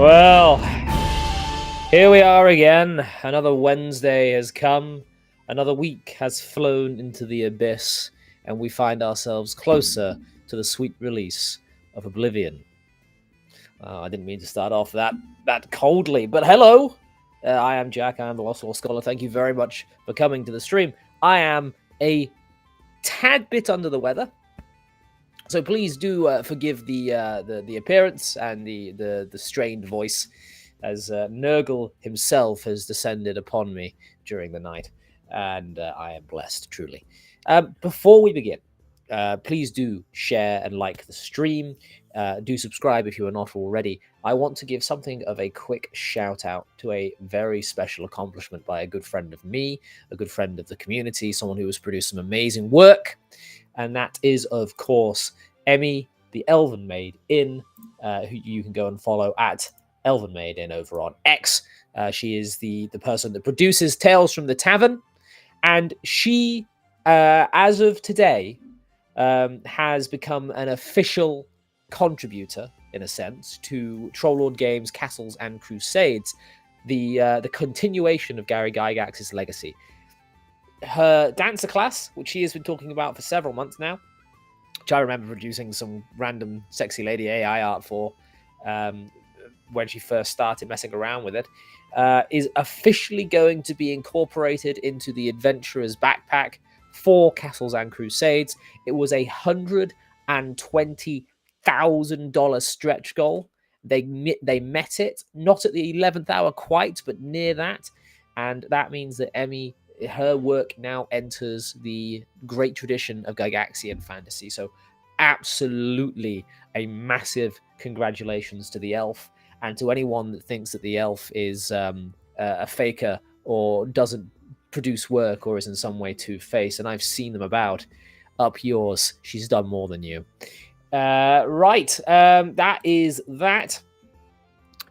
Well, here we are again. Another Wednesday has come. Another week has flown into the abyss, and we find ourselves closer to the sweet release of Oblivion. I didn't mean to start off that coldly, but hello! I am Jack, I am the Lost War Scholar. Thank you very much for coming to the stream. I am a tad bit under the weather, so please do forgive the appearance and the strained voice, as Nurgle himself has descended upon me during the night, and I am blessed, truly. Before we begin, please do share and like the stream. Do subscribe if you are not already. I want to give something of a quick shout out to a very special accomplishment by a good friend of me, a good friend of the community, someone who has produced some amazing work, and that is, of course, Emmy, the Elven Maid in, who you can go and follow at Elven Maid in over on X. She is the person that produces Tales from the Tavern, and she, as of today, has become an official contributor, in a sense, to Troll Games, Castles and Crusades, the continuation of Gary Gygax's legacy. Her dancer class, which she has been talking about for several months now, which I remember producing some random sexy lady AI art for when she first started messing around with it, is officially going to be incorporated into the Adventurer's Backpack for Castles and Crusades. It was $120,000 stretch goal. They met it, not at the 11th hour quite, but near that. And that means that Emmy, her work now enters the great tradition of Gygaxian fantasy. So absolutely a massive congratulations to the elf, and to anyone that thinks that the elf is a faker or doesn't produce work or is in some way two-faced, and I've seen them about. Up yours, she's done more than you. Right, that is that.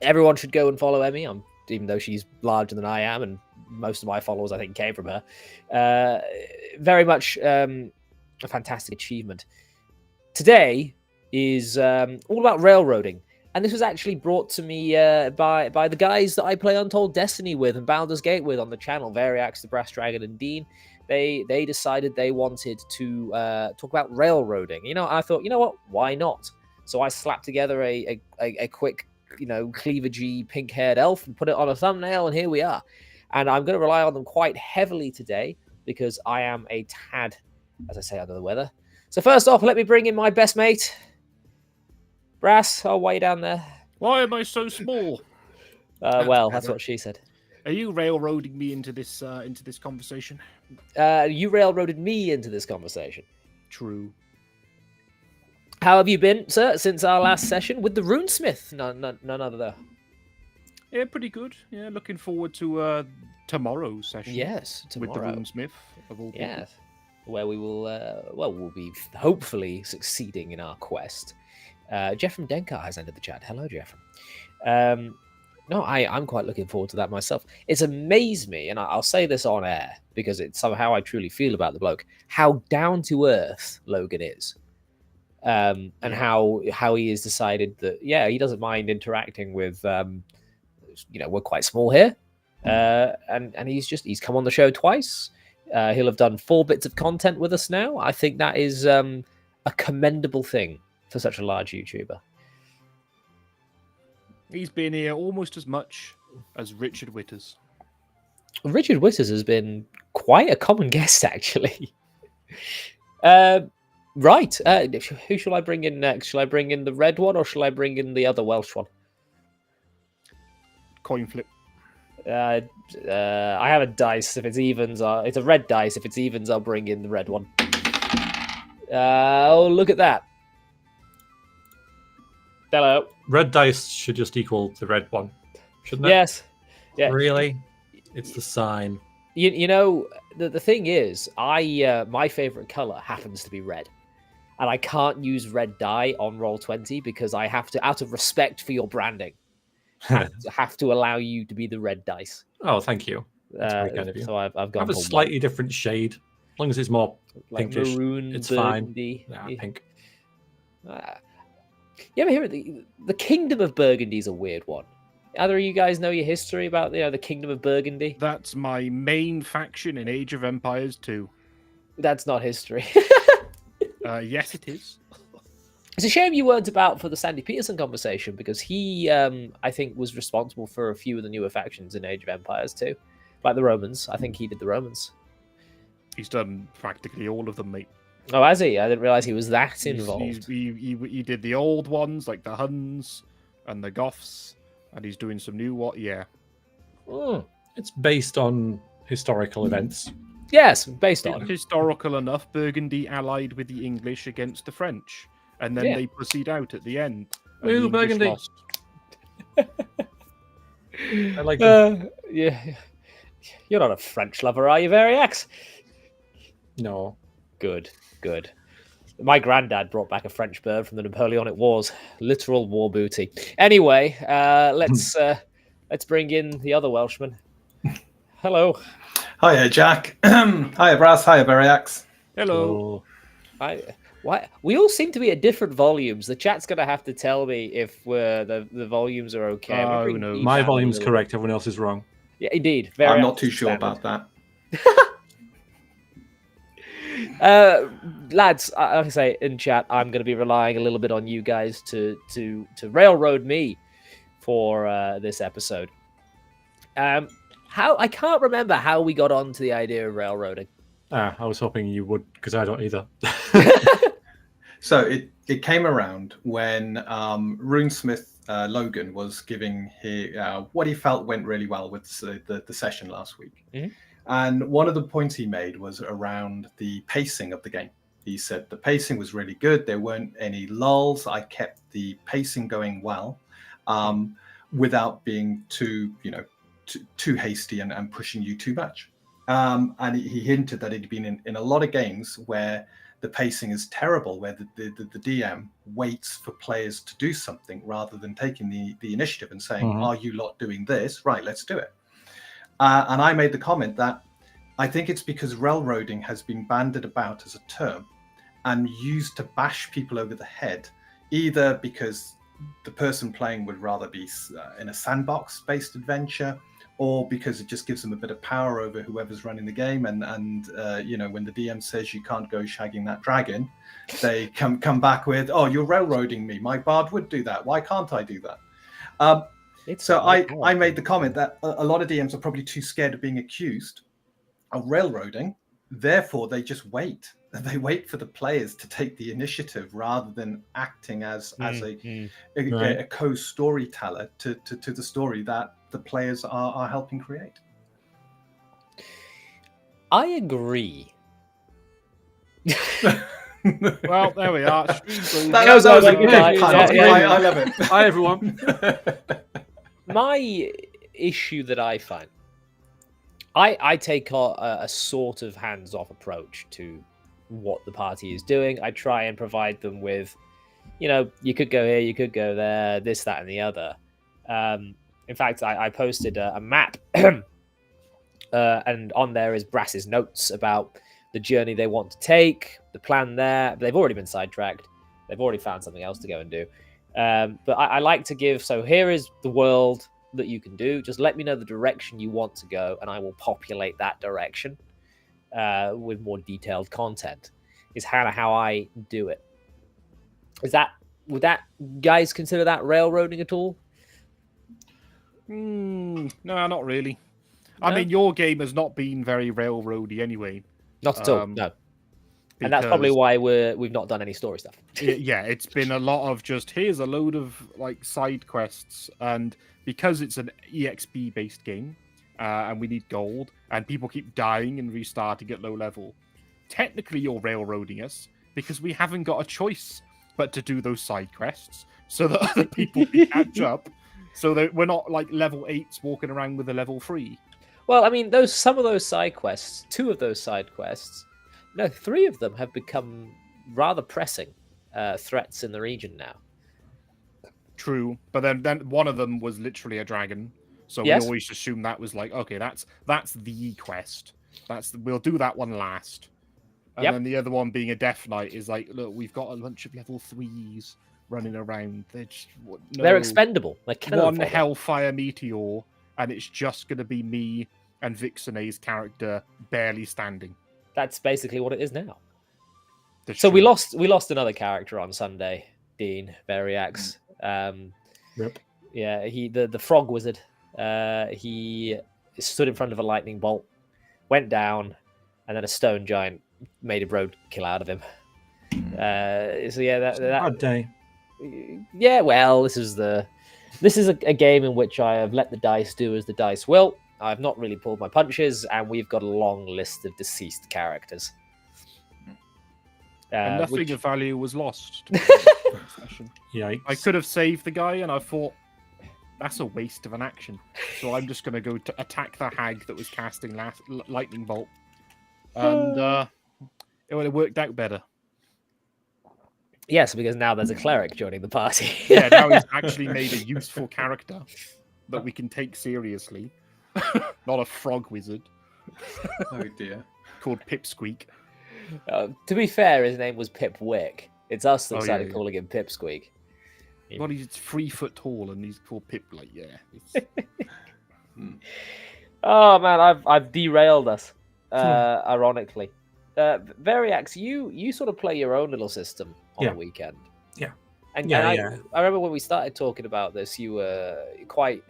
Everyone should go and follow Emmy, even though she's larger than I am, and most of my followers, I think, came from her. Very much a fantastic achievement. Today is all about railroading, and this was actually brought to me by the guys that I play Untold Destiny with and Baldur's Gate with on the channel, Variax, the Brass Dragon, and Dean. They decided they wanted to talk about railroading. I thought, you know what, why not? So I slapped together a quick, cleavagey, pink-haired elf and put it on a thumbnail, and here we are. And I'm going to rely on them quite heavily today because I am a tad, as I say, under the weather. So first off, let me bring in my best mate, Brass, all way down there. Why am I so small? Well, that's what she said. Are you railroading me into this conversation? You railroaded me into this conversation. True. How have you been, sir, since our last session with the Runesmith? None other. Yeah, pretty good. Yeah, looking forward to tomorrow's session. Yes, tomorrow. With the Runesmith of all people. Yes, where we will, we'll be hopefully succeeding in our quest. Jeff from Denkar has entered the chat. Hello, Jeff. No, I'm quite looking forward to that myself. It's amazed me, and I'll say this on air because it's somehow I truly feel about the bloke, how down to earth Logan is, and how he has decided that he doesn't mind interacting with, we're quite small here, and he's come on the show twice. He'll have done 4 bits of content with us now. I think that is a commendable thing for such a large YouTuber. He's been here almost as much as Richard Witters. Richard Witters has been quite a common guest, actually. Right. Who shall I bring in next? Shall I bring in the red one, or shall I bring in the other Welsh one? Coin flip. I have a dice. If it's evens, it's a red dice. If it's evens, I'll bring in the red one. Oh, look at that. Hello. Red dice should just equal the red one, shouldn't it? Yes. Yeah. Really? It's the sign. The thing is, my favorite color happens to be red, and I can't use red die on Roll20 because I have to, out of respect for your branding, have to allow you to be the red dice. Oh, thank you. That's very kind of you. So I've gone. I have a slightly different shade, as long as it's more like pinkish. Maroon, it's burgundy. fine. Nah, pink. You ever hear it? The Kingdom of Burgundy is a weird one Either of you guys know your history about the Kingdom of Burgundy? That's my main faction in Age of Empires 2. That's not history. Yes, it is. It's a shame you weren't about for the Sandy Peterson conversation, because he, I think, was responsible for a few of the newer factions in Age of Empires too, like the Romans. I think he did the Romans. He's done practically all of them, mate. Oh, has he? I didn't realize he was that involved. He did the old ones, like the Huns and the Goths, and he's doing some new yeah. Mm. It's based on historical events. Yes, based on. It's historical enough. Burgundy allied with the English against the French, and then they proceed out at the end. And Ooh, the English Burgundy. lost. I like them. Yeah. You're not a French lover, are you, Variax? No. Good. My granddad brought back a French bird from the Napoleonic Wars. Literal war booty. Anyway, let's bring in the other Welshman. Hello. Hiya, Jack. Hiya, Brass. Hiya, Beriax. Hello. Why we all seem to be at different volumes. The chat's gonna have to tell me if the volumes are okay. Oh, no. My volume's correct. Everyone else is wrong. Yeah, indeed. I'm not too sure about that. Lads, like I say in chat, I'm going to be relying a little bit on you guys to railroad me for this episode. How I can't remember how we got on to the idea of railroading. I was hoping you would, because I don't either. So it came around when Runesmith Logan was giving what he felt went really well with the session last week. Mm-hmm. And one of the points he made was around the pacing of the game. He said the pacing was really good. There weren't any lulls. I kept the pacing going well, without being too hasty and pushing you too much. And he hinted that he'd been in a lot of games where the pacing is terrible, where the DM waits for players to do something rather than taking the initiative and saying, "Are you lot doing this? Right, let's do it." And I made the comment that I think it's because railroading has been bandied about as a term and used to bash people over the head, either because the person playing would rather be in a sandbox-based adventure, or because it just gives them a bit of power over whoever's running the game. And when the DM says you can't go shagging that dragon, they come back with, "Oh, you're railroading me. My bard would do that. Why can't I do that?" So I made the comment that a lot of DMs are probably too scared of being accused of railroading. Therefore, they just wait. They wait for the players to take the initiative rather than acting as a co-storyteller to the story that the players are helping create. I agree. Well, there we are. That was a good I love it. Hi, everyone. My issue that I find, I take a sort of hands-off approach to what the party is doing. I try and provide them with, you could go here, you could go there, this, that, and the other. In fact, I posted a map, and on there is Brass's notes about the journey they want to take, the plan there. They've already been sidetracked. They've already found something else to go and do. But I like to give, so here is the world that you can do. Just let me know the direction you want to go, and I will populate that direction with more detailed content. Is how I do it. Would that guys consider that railroading at all? No, not really. No? I mean, your game has not been very railroady anyway. Not at all, no. And that's probably why we've not done any story stuff. Yeah, it's been a lot of just, here's a load of like side quests, and because it's an EXP based game, and we need gold, and people keep dying and restarting at low level, technically you're railroading us because we haven't got a choice but to do those side quests so that other people can catch up, so that we're not like level 8s walking around with a level 3. Well, I mean, some of those side quests, 2 of those side quests, no, 3 of them have become rather pressing threats in the region now. True, but then one of them was literally a dragon, so yes. We always assume that was like, okay, that's the quest. We'll do that one last. And then the other one being a Death Knight is like, look, we've got a bunch of level 3s. running around. They're expendable. They're cannon one fodder. Hellfire Meteor, and it's just going to be me and Vixene's character barely standing. That's basically what it is now. That's So we true. lost another character on Sunday, Dean Variax. Rip. Yeah, the frog wizard. He stood in front of a lightning bolt, went down, and then a stone giant made a roadkill out of him. So yeah, that Bad day. yeah. Well, this is a game in which I have let the dice do as the dice will. I've not really pulled my punches, and we've got a long list of deceased characters. And nothing Which- of value was lost. Yikes. I could have saved the guy, and I thought that's a waste of an action. So I'm just going to go to attack the hag that was casting lightning bolt, and it would have worked out better. Yes, because now there's a cleric joining the party. Yeah, now he's actually made a useful character that we can take seriously, not a frog wizard Oh dear. called Pipsqueak. To be fair, his name was Pipwick. It's us that Oh, started yeah. calling him Pipsqueak. Well, he's 3 foot tall, and he's called Pip. Like, yeah. It's... Oh man, I've derailed us. Ironically, Variax, you sort of play your own little system on Yeah. the weekend. Yeah. And, Yeah, and yeah. I remember when we started talking about this, you were quite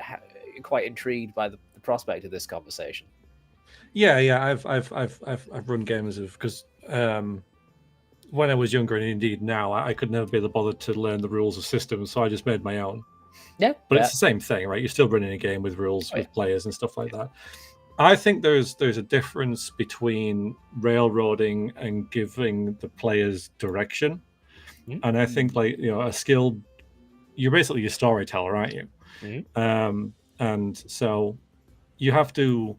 intrigued by the prospect of this conversation. Yeah. I've run games because when I was younger, and indeed now, I could never be bothered to learn the rules of systems, so I just made my own. Yeah, But it's the same thing, right? You're still running a game with rules, with yeah. players and stuff like that. I think there's a difference between railroading and giving the players direction. Mhm. And I think, a skilled, you're basically a storyteller, aren't you? Mhm. And so you have to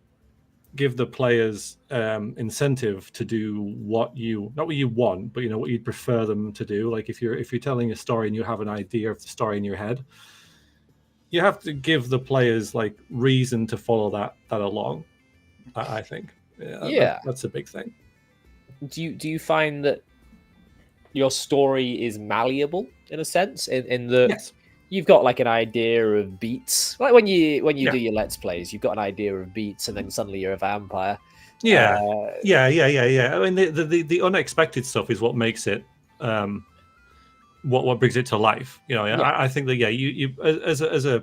give the players incentive to do not what you want, but what you'd prefer them to do. Like if you're telling a story and you have an idea of the story in your head, you have to give the players reason to follow that along. I think. Yeah. That's a big thing. Do you find that your story is malleable in a sense? In the Yes. You've got an idea of beats, like when you Yeah. do your let's plays, you've got an idea of beats, and then suddenly you're a vampire. Yeah. Yeah. I mean, the unexpected stuff is what makes it. What brings it to life? Yeah. I think that you as a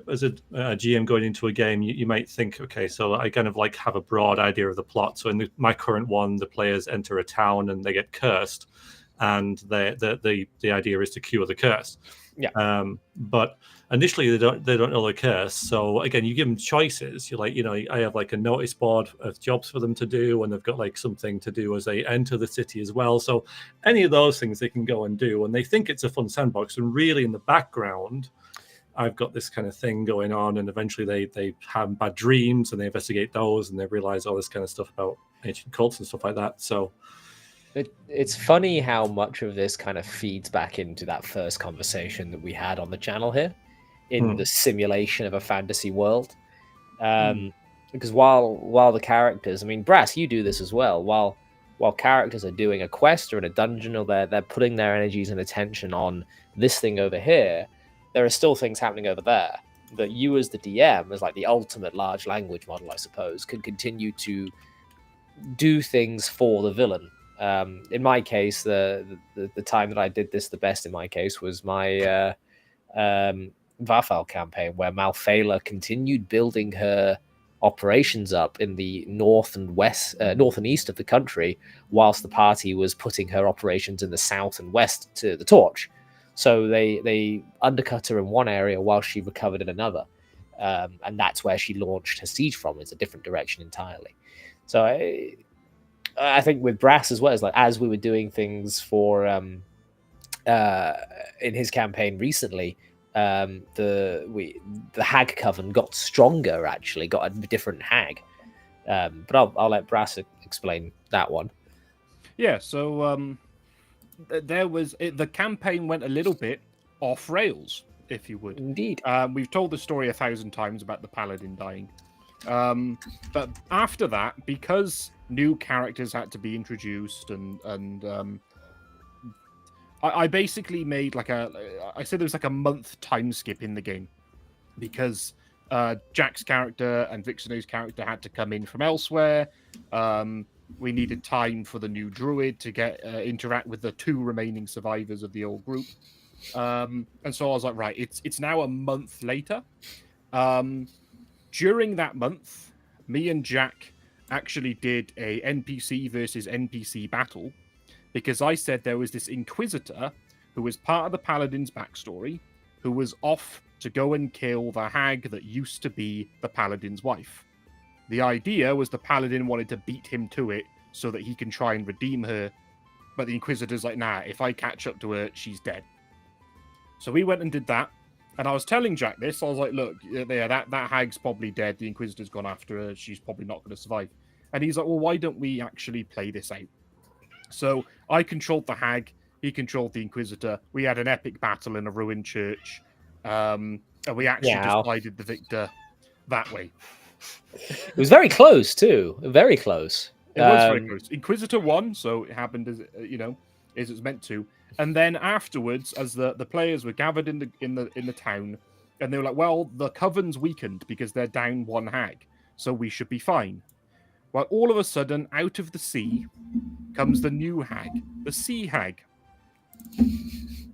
GM going into a game, you might think, okay, so I kind of have a broad idea of the plot. So in my current one, the players enter a town and they get cursed, and the idea is to cure the curse. Yeah. But initially they don't know the curse. So again, you give them choices. You're I have a notice board of jobs for them to do, and they've got something to do as they enter the city as well. So any of those things they can go and do, and they think it's a fun sandbox. And really, in the background, I've got this kind of thing going on, and eventually they have bad dreams, and they investigate those, and they realize all this kind of stuff about ancient cults and stuff like that. So. It's funny how much of this kind of feeds back into that first conversation that we had on the channel here, in the simulation of a fantasy world. Because while the characters, I mean, Brass, you do this as well. While characters are doing a quest or in a dungeon, or they're putting their energies and attention on this thing over here, there are still things happening over there that you, as the DM, as the ultimate large language model, I suppose, can continue to do things for the villain. In my case, the time that I did this the best in my case was my Varfal campaign, where Malfela continued building her operations up in the north and east of the country, whilst the party was putting her operations in the south and west to the torch. So they undercut her in one area while she recovered in another, and that's where she launched her siege from. It's a different direction entirely. So I think with Brass as well, as we were doing things for in his campaign recently, the hag coven got stronger. Actually, got a different hag. But I'll let Brass explain that one. Yeah. So the campaign went a little bit off rails, if you would. Indeed. We've told the story 1,000 times about the paladin dying. But after that, because new characters had to be introduced and I basically made like I said there was like a month time skip in the game because Jack's character and Vixeno's character had to come in from elsewhere. We needed time for the new druid to get interact with the 2 remaining survivors of the old group. And so I was like, right, it's now a month later. During that month, me and Jack actually did a NPC versus NPC battle because I said there was this Inquisitor who was part of the Paladin's backstory who was off to go and kill the hag that used to be the Paladin's wife. The idea was the Paladin wanted to beat him to it so that he can try and redeem her, but the Inquisitor's like, nah, if I catch up to her, she's dead. So we went and did that, and I was telling Jack this. I was like, look, yeah, that hag's probably dead. The Inquisitor's gone after her. She's probably not going to survive. And he's like, well, why don't we actually play this out? So I controlled the hag. He controlled the Inquisitor. We had an epic battle in a ruined church. And we actually decided the victor that way. It was very close, too. Very close. It was very close. Inquisitor won, so it happened as as it's meant to. And then afterwards, as the players were gathered in the town, and they were like, "Well, the coven's weakened because they're down 1 hag, so we should be fine." Well, all of a sudden, out of the sea comes the new hag, the sea hag,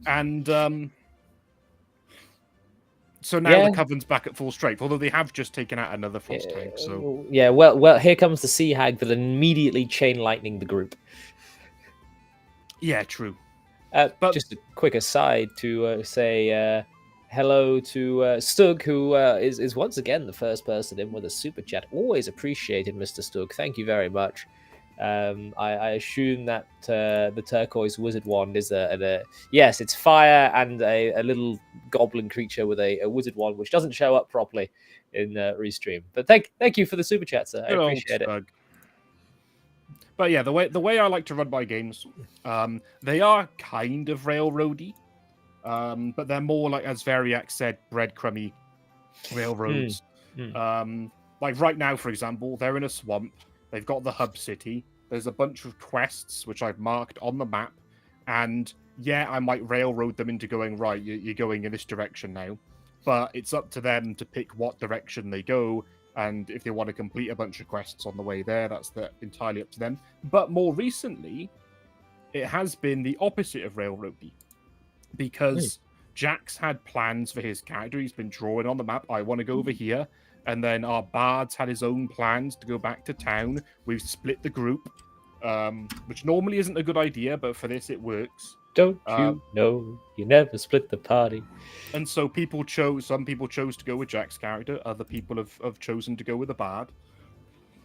and so now the coven's back at full strength. Although they have just taken out another frost hag. So yeah, well, here comes the sea hag that immediately chain lightning the group. Yeah, true. But just a quick aside to say hello to Stug, who is once again the first person in with a super chat. Always appreciated, Mr. Stug. Thank you very much. I assume that the turquoise wizard wand is yes, it's fire and a little goblin creature with a wizard wand, which doesn't show up properly in Restream. But thank you for the super chat, sir. I appreciate it. But yeah, the way I like to run my games, they are kind of railroady, but they're more like, as Variac said, breadcrumby railroads. Like right now, for example, they're in a swamp. They've got the hub city. There's a bunch of quests which I've marked on the map, and yeah, I might railroad them into going, right, you're going in this direction now, but it's up to them to pick what direction they go. And if they want to complete a bunch of quests on the way there, that's entirely up to them. But more recently, it has been the opposite of railroady. Because Jack's had plans for his character. He's been drawing on the map. I want to go over here. And then our bard's had his own plans to go back to town. We've split the group, which normally isn't a good idea, but for this, it works. Don't you know you never split the party? And so some people chose to go with Jack's character, other people have chosen to go with the bard.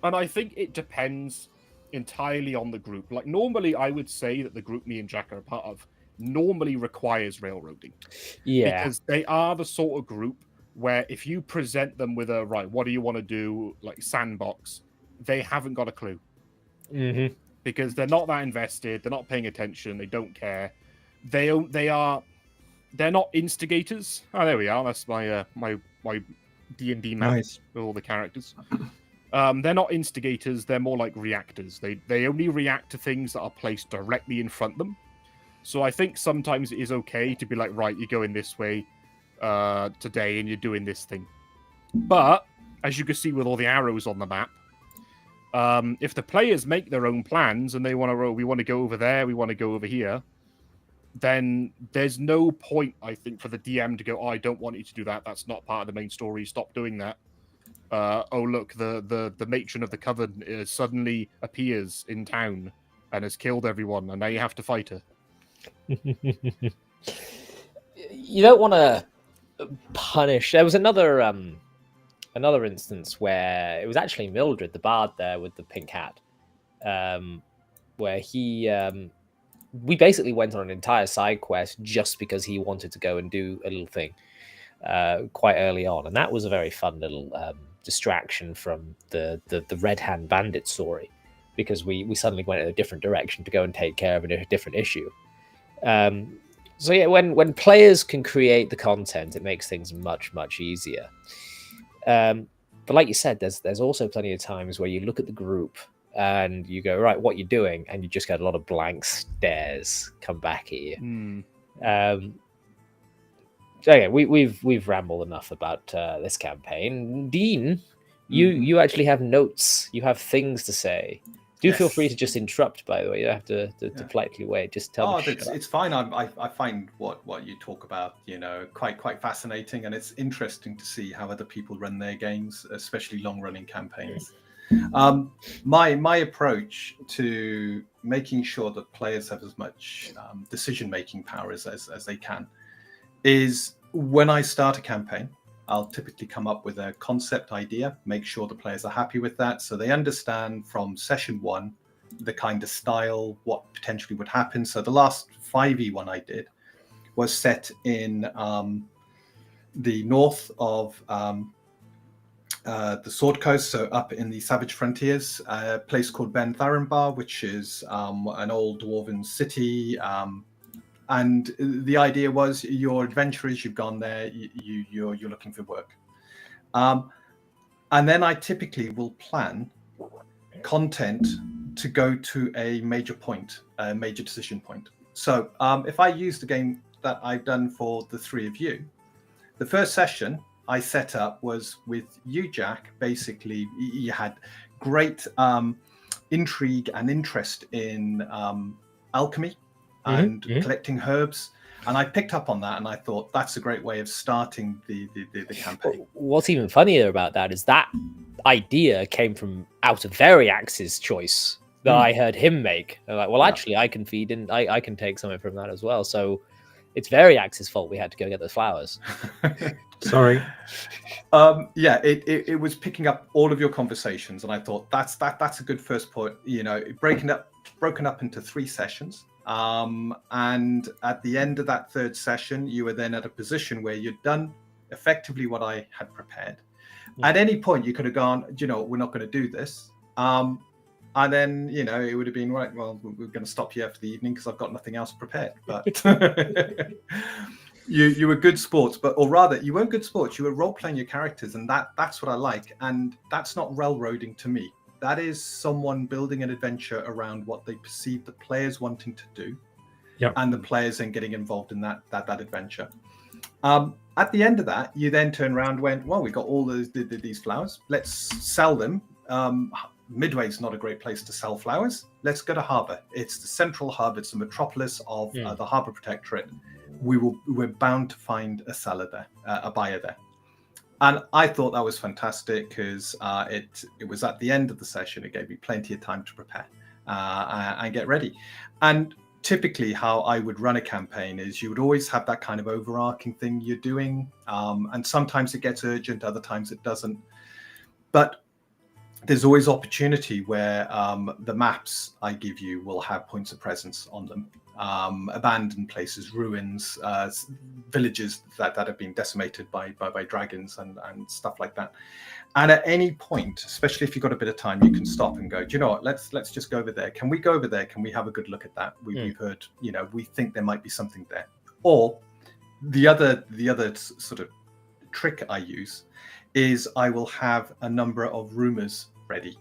And I think it depends entirely on the group. Like normally I would say that the group me and Jack are a part of normally requires railroading. Yeah. Because they are the sort of group where if you present them with what do you want to do, like sandbox, they haven't got a clue. Mm-hmm. Because they're not that invested, they're not paying attention, they don't care. They're not instigators. Oh, there we are. That's my D&D map with all the characters. They're not instigators. They're more like reactors. They only react to things that are placed directly in front of them. So I think sometimes it is okay to be like, right, you're going this way today and you're doing this thing. But as you can see with all the arrows on the map, if the players make their own plans and we want to go over there, we want to go over here, then there's no point, I think, for the DM to go, I don't want you to do that. That's not part of the main story. Stop doing that. Oh, look, the matron of the coven suddenly appears in town and has killed everyone, and now you have to fight her. You don't want to punish. There was another instance where it was actually Mildred, the bard there with the pink hat, where we basically went on an entire side quest just because he wanted to go and do a little thing quite early on, and that was a very fun little distraction from the Red Hand Bandit story, because we suddenly went in a different direction to go and take care of a different issue. So yeah, when players can create the content, it makes things much easier. But like you said, there's also plenty of times where you look at the group and you go, right, what you doing? And you just get a lot of blank stares come back at you. Okay, we've rambled enough about this campaign. Dean, you actually have notes. You have things to say. Do feel free to just interrupt. By the way, you don't have to politely wait. Just tell me. It's fine. I find what you talk about, quite fascinating, and it's interesting to see how other people run their games, especially long running campaigns. My approach to making sure that players have as much decision making power as they can is, when I start a campaign, I'll typically come up with a concept idea, make sure the players are happy with that, so they understand from session 1 the kind of style, what potentially would happen. So the last 5e one I did was set in the north of the Sword Coast, so up in the Savage Frontiers, a place called Ben Tharenbar, which is an old dwarven city. And the idea was, your adventurers, you've gone there, you're looking for work. And then I typically will plan content to go to a major point, a major decision point. So if I use the game that I've done for the 3 of you, the first session I set up was with you, Jack. Basically, you had great intrigue and interest in alchemy and collecting herbs, and I picked up on that, and I thought that's a great way of starting the campaign. What's even funnier about that is that idea came from out of Variax's choice that I heard him make. They're like, well, actually, I can feed in, I can take something from that as well. So it's Variax's fault we had to go get the flowers. Sorry. It was picking up all of your conversations, and I thought that's a good first point. Broken up into 3 sessions. And at the end of that 3rd session, you were then at a position where you'd done effectively what I had prepared. At any point, you could have gone, we're not going to do this. And then, it would have been, right, well, we're going to stop here for the evening because I've got nothing else prepared. But you were good sports, or rather, you weren't good sports. You were role-playing your characters, and that's what I like. And that's not railroading to me. That is someone building an adventure around what they perceive the players wanting to do, and the players then getting involved in that adventure. At the end of that, you then turn around and went, well, we got all these flowers. Let's sell them. Midway's not a great place to sell flowers. Let's go to Harbour. It's the central hub. It's the metropolis of the Harbour Protectorate. We're bound to find a seller there, a buyer there. And I thought that was fantastic because it was at the end of the session. It gave me plenty of time to prepare and get ready. And typically how I would run a campaign is you would always have that kind of overarching thing you're doing. And sometimes it gets urgent, other times it doesn't. But there's always opportunity where the maps I give you will have points of presence on them. Abandoned places, ruins, villages that have been decimated by dragons and stuff like that. And at any point, especially if you've got a bit of time, you can stop and go, do you know what, let's just go over there. Can we go over there? Can we have a good look at that? We've heard, we think there might be something there. Or the other sort of trick I use is I will have a number of rumors ready.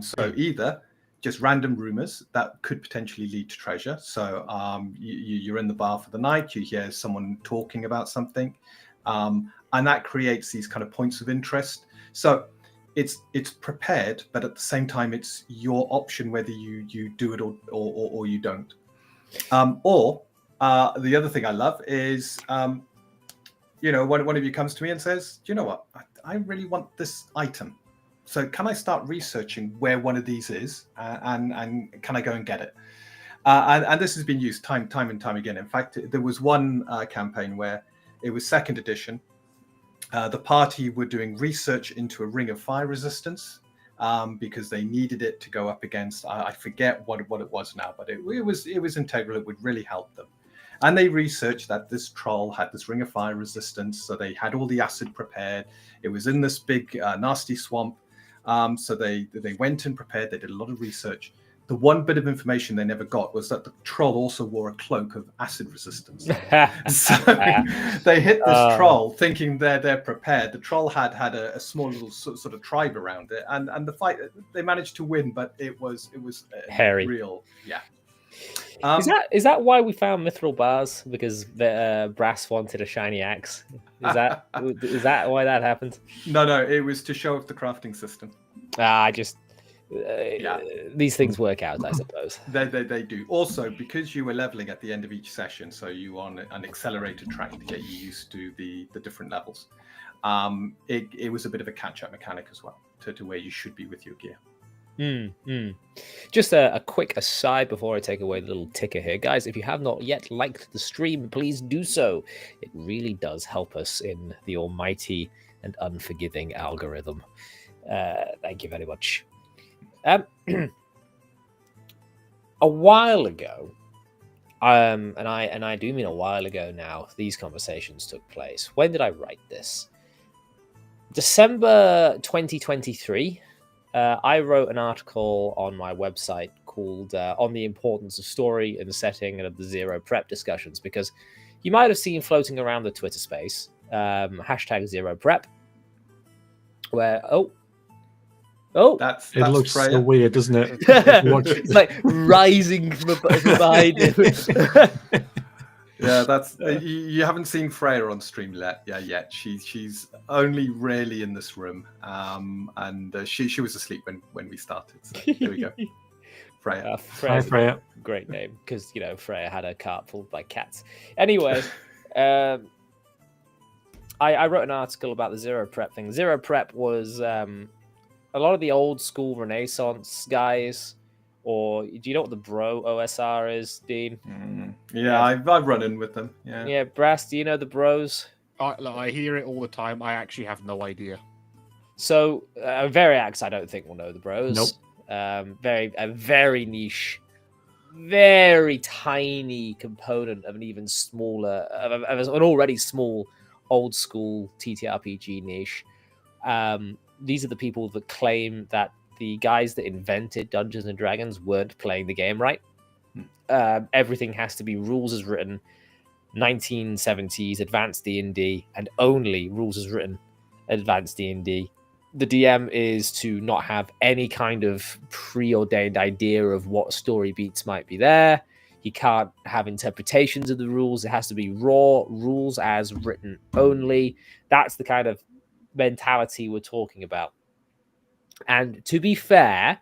So either just random rumors that could potentially lead to treasure. So you're in the bar for the night, you hear someone talking about something, and that creates these kind of points of interest. So it's prepared, but at the same time, it's your option whether you do it or you don't. Or the other thing I love is, one of you comes to me and says, do you know what? I really want this item. So can I start researching where one of these is, and can I go and get it? And this has been used time and time again. In fact, there was one campaign where it was 2nd edition. The party were doing research into a ring of fire resistance because they needed it to go up against. I forget what it was now, but it was integral. It would really help them. And they researched that this troll had this ring of fire resistance, so they had all the acid prepared. It was in this big nasty swamp. So they went and prepared. They did a lot of research. The one bit of information they never got was that the troll also wore a cloak of acid resistance. So they hit this troll thinking they're prepared. The troll had a small little sort of tribe around it, and the fight, they managed to win, but it was hairy. Real, yeah. Is that why we found mithril bars? Because the Brass wanted a shiny axe. Is that why that happened? No, it was to show off the crafting system. These things work out, I suppose. They do. Also, because you were leveling at the end of each session, so you were on an accelerated track to get you used to the different levels. It was a bit of a catch-up mechanic as well to where you should be with your gear. Just a quick aside before I take away the little ticker here, guys. If you have not yet liked the stream, please do so. It really does help us in the almighty and unforgiving algorithm. Thank you very much. A while ago, and I do mean a while ago now, these conversations took place. When did I write this? December 2023. I wrote an article on my website called On the Importance of Story and Setting and of the Zero Prep discussions, because you might have seen floating around the Twitter space, hashtag Zero Prep, where, That's it looks Freya. so weird, doesn't it? It's like rising from behind him. Yeah, that's you haven't seen Freya on stream yet. She's only really in this room, and she was asleep when we started. So there we go. Freya. Hi, Freya. Great name, because Freya had a cart full by cats. Anyway, I wrote an article about the Zero Prep thing. Zero Prep was a lot of the old school Renaissance guys. Or do you know what the Bro OSR is, Dean? Yeah, I've run in with them. Yeah, Brass, do you know the Bros? I hear it all the time. I actually have no idea. So, Variax, I don't think will know the Bros. Nope. A very niche, very tiny component of an even smaller, of an already small, old school TTRPG niche. These are the people that claim that the guys that invented Dungeons and Dragons weren't playing the game right. Everything has to be rules as written, 1970s advanced D&D, and only rules as written advanced D&D. The DM is to not have any kind of preordained idea of what story beats might be there. He can't have interpretations of the rules. It has to be raw rules as written only. That's the kind of mentality we're talking about. And to be fair,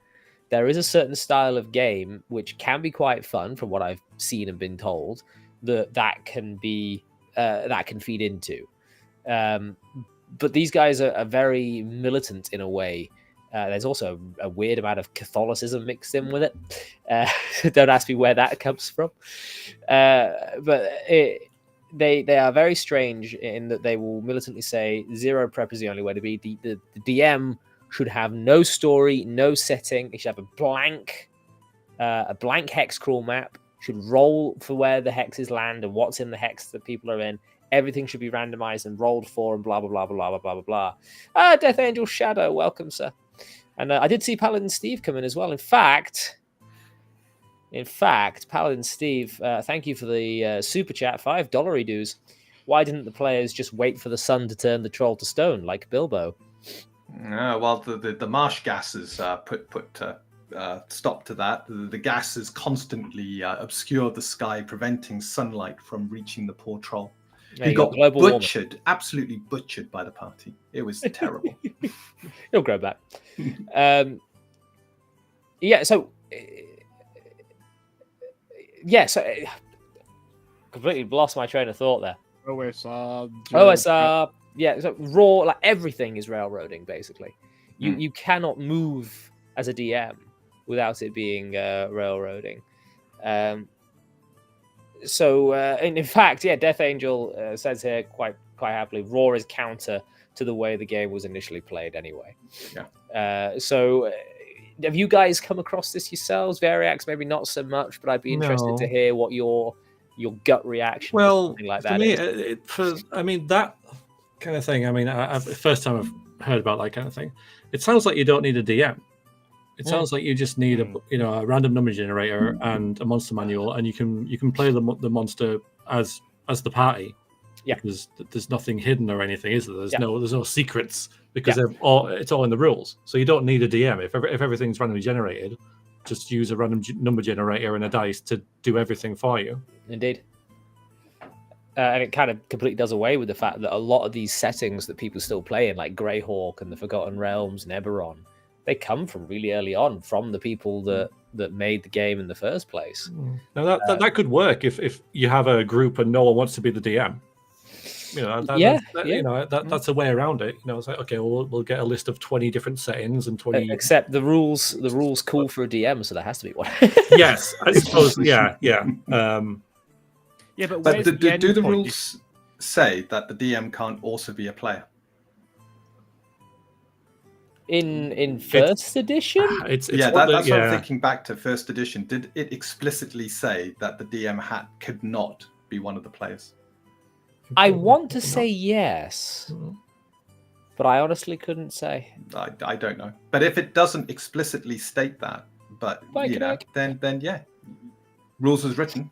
there is a certain style of game which can be quite fun, from what I've seen and been told, that can be that can feed into. But these guys are very militant in a way. There's also a weird amount of Catholicism mixed in with it. Don't ask me where that comes from. But they are very strange in that they will militantly say Zero Prep is the only way to be. The DM should have no story, no setting. It should have a blank hex crawl map. Should roll for where the hexes land and what's in the hex that people are in. Everything should be randomized and rolled for, and blah blah blah blah blah blah blah blah. Death Angel Shadow, welcome, sir. And I did see Paladin Steve come in as well. In fact, Paladin Steve, thank you for the super chat, $5 dues. Why didn't the players just wait for the sun to turn the troll to stone like Bilbo? Well, the marsh gases put stop to that. The gases constantly obscure the sky, preventing sunlight from reaching the poor troll. He got butchered, absolutely butchered by the party. It was terrible. He'll grow back. So completely lost my train of thought there. OSR. Yeah, so raw, like everything is railroading, basically. You cannot move as a DM without it being railroading. And in fact, Death Angel says here quite happily, raw is counter to the way the game was initially played anyway. Yeah. So have you guys come across this yourselves? Variax, maybe not so much, but I'd be interested to hear what your gut reaction to something like that is. That kind of thing. First time I've heard about that kind of thing. It sounds like you don't need a DM. It sounds like you just need a random number generator and a monster manual, and you can play the monster as the party. Yeah. Because there's nothing hidden or anything, is there? There's no secrets because Yeah. it's all in the rules. So you don't need a DM if everything's randomly generated. Just use a random number generator and a dice to do everything for you. Indeed. And it kind of completely does away with the fact that a lot of these settings that people still play in, like Greyhawk and the Forgotten Realms and Eberron, they come from really early on from the people that made the game in the first place. Now that could work if you have a group and no one wants to be the DM. That's a way around it. It's like, okay, we'll get a list of 20 different settings and 20. Except the rules call for a DM, so there has to be one. Yes, I suppose. Yeah. But do the rules say that the DM can't also be a player? In first edition? That's what I'm thinking back to first edition. Did it explicitly say that the DM could not be one of the players? I want to say yes, but I honestly couldn't say. I don't know. But if it doesn't explicitly state that, then yeah, rules as written.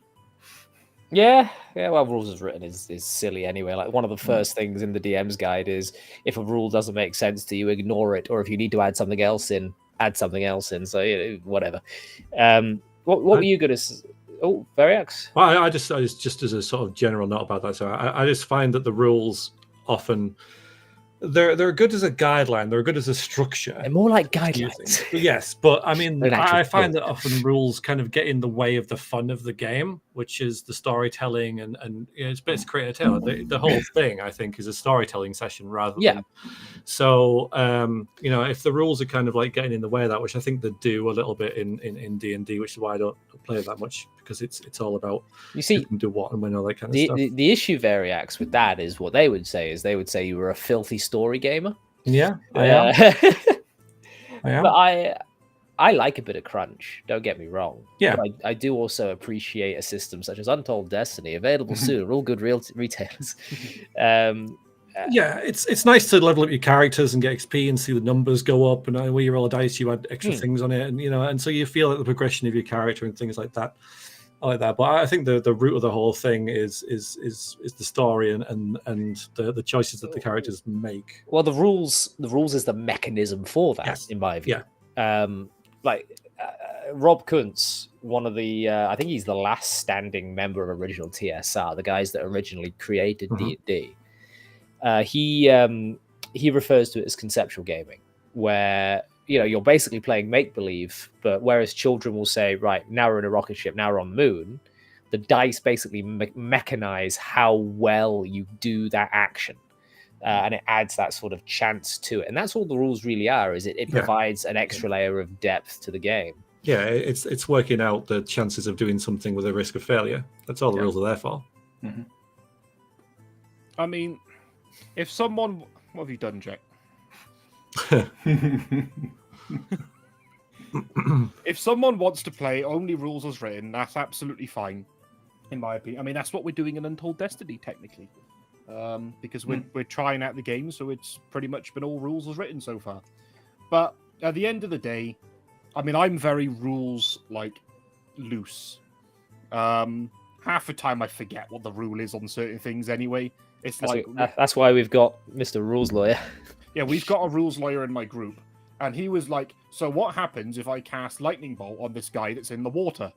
Yeah. Well, rules as written is silly anyway. Like one of the first things in the DM's guide is if a rule doesn't make sense to you, ignore it, or if you need to add something else in, add something else in. So whatever. What were you going to? Oh, Variax. Well, I just as a sort of general note about that. So I just find that the rules often they're good as a guideline. They're good as a structure. They're more like guidelines. Yes, but I mean, I find that often rules kind of get in the way of the fun of the game, which is the storytelling and it's basically create a tale. The whole thing, I think, is a storytelling session rather than. So, if the rules are kind of like getting in the way of that, which I think they do a little bit in D&D, which is why I don't play it that much, because it's all about who can do what and when, all that kind of stuff. The issue, Variax, with that is what they would say you were a filthy story gamer. Yeah, I am. I am. But I like a bit of crunch, don't get me wrong. Yeah. But I do also appreciate a system such as Untold Destiny, available soon, all good retailers. It's nice to level up your characters and get XP and see the numbers go up, and where you roll a dice, you add extra things on it, and and so you feel like the progression of your character and things like that. I like that, but I think the root of the whole thing is the story and the choices that the characters make. Well, the rules is the mechanism for that, in my view. Yeah. Rob Kuntz, one of the I think he's the last standing member of original TSR, the guys that originally created D&D. He refers to it as conceptual gaming, where you're basically playing make-believe, but whereas children will say, right, now we're in a rocket ship, now we're on the moon, the dice basically mechanize how well you do that action. And it adds that sort of chance to it. And that's all the rules really are, is it provides an extra layer of depth to the game. Yeah, it's working out the chances of doing something with a risk of failure. That's all the rules are there for. Mm-hmm. I mean, if someone... What have you done, Jack? If someone wants to play only rules as written, that's absolutely fine, in my opinion. I mean, that's what we're doing in Untold Destiny, technically. Because we're trying out the game, so it's pretty much been all rules as written so far. But at the end of the day, I mean, I'm very rules, loose. Half the time I forget what the rule is on certain things anyway. It's that's why we've got Mr. Rules Lawyer. Yeah, we've got a rules lawyer in my group. And he was like, so what happens if I cast Lightning Bolt on this guy that's in the water?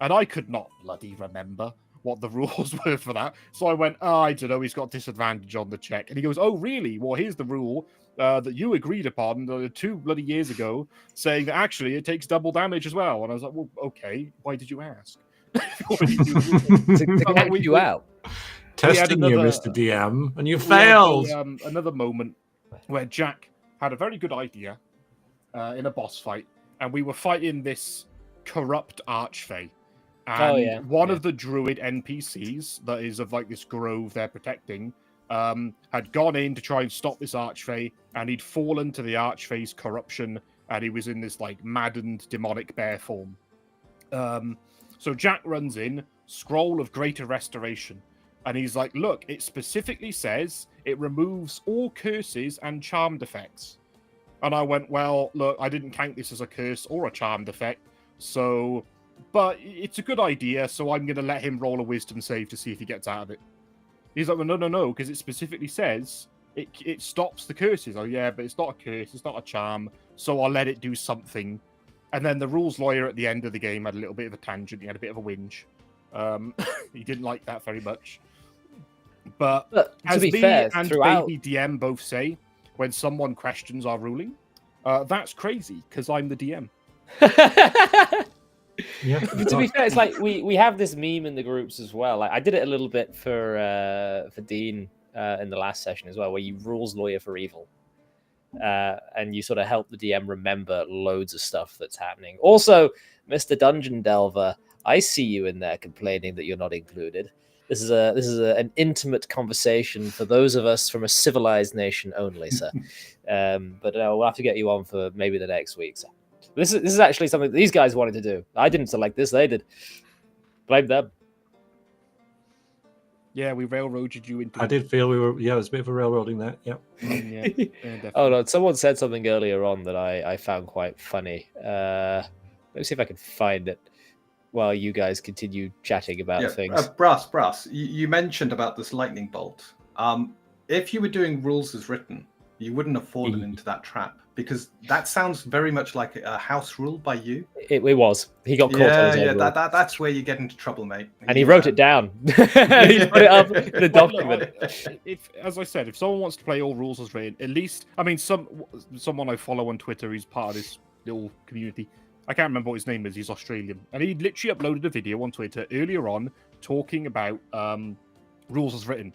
And I could not bloody remember what the rules were for that. So I went, I don't know, he's got disadvantage on the check. And he goes, oh, really? Well, here's the rule that you agreed upon 2 bloody years ago, saying that actually it takes double damage as well. And I was like, well, okay, why did you ask? to catch you out. Testing you, Mr. DM, and you failed. Another moment where Jack had a very good idea in a boss fight, and we were fighting this corrupt archfey. And one of the druid NPCs that is of this grove they're protecting had gone in to try and stop this archfey, and he'd fallen to the archfey's corruption, and he was in this maddened demonic bear form. So Jack runs in, scroll of greater restoration, and he's like, look, it specifically says it removes all curses and charmed effects. And I went, well, look, I didn't count this as a curse or a charmed effect, so... But it's a good idea, so I'm going to let him roll a wisdom save to see if he gets out of it. He's like, well, no, because it specifically says it stops the curses. Oh, yeah, but it's not a curse, it's not a charm, so I'll let it do something. And then the rules lawyer at the end of the game had a little bit of a tangent. He had a bit of a whinge. He didn't like that very much. But to as be me fair, and throughout... Baby DM both say, when someone questions our ruling, that's crazy, because I'm the DM. Yeah. To be fair, it's like we have this meme in the groups as well. Like I did it a little bit for Dean in the last session as well, where you rules lawyer for evil, and you sort of help the DM remember loads of stuff that's happening. Also, Mr. Dungeon Delver, I see you in there complaining that you're not included. This is an intimate conversation for those of us from a civilized nation only, sir. But we'll have to get you on for maybe the next week, sir. This is actually something that these guys wanted to do. I didn't select this; they did. Blame them. Yeah, we railroaded you into. I did feel we were. Yeah, there's a bit of a railroading there. Yeah. Yeah, oh no! Someone said something earlier on that I found quite funny. Let me see if I can find it while you guys continue chatting about things. Brass, you mentioned about this lightning bolt. If you were doing rules as written, you wouldn't have fallen into that trap, because that sounds very much like a house rule by you. It was. He got caught on his own rule. That's where you get into trouble, mate. And he wrote it down. He put it up in a document. As I said, if someone wants to play all rules as written, at least, I mean, someone I follow on Twitter who's part of this little community, I can't remember what his name is, he's Australian, and he literally uploaded a video on Twitter earlier on talking about rules as written.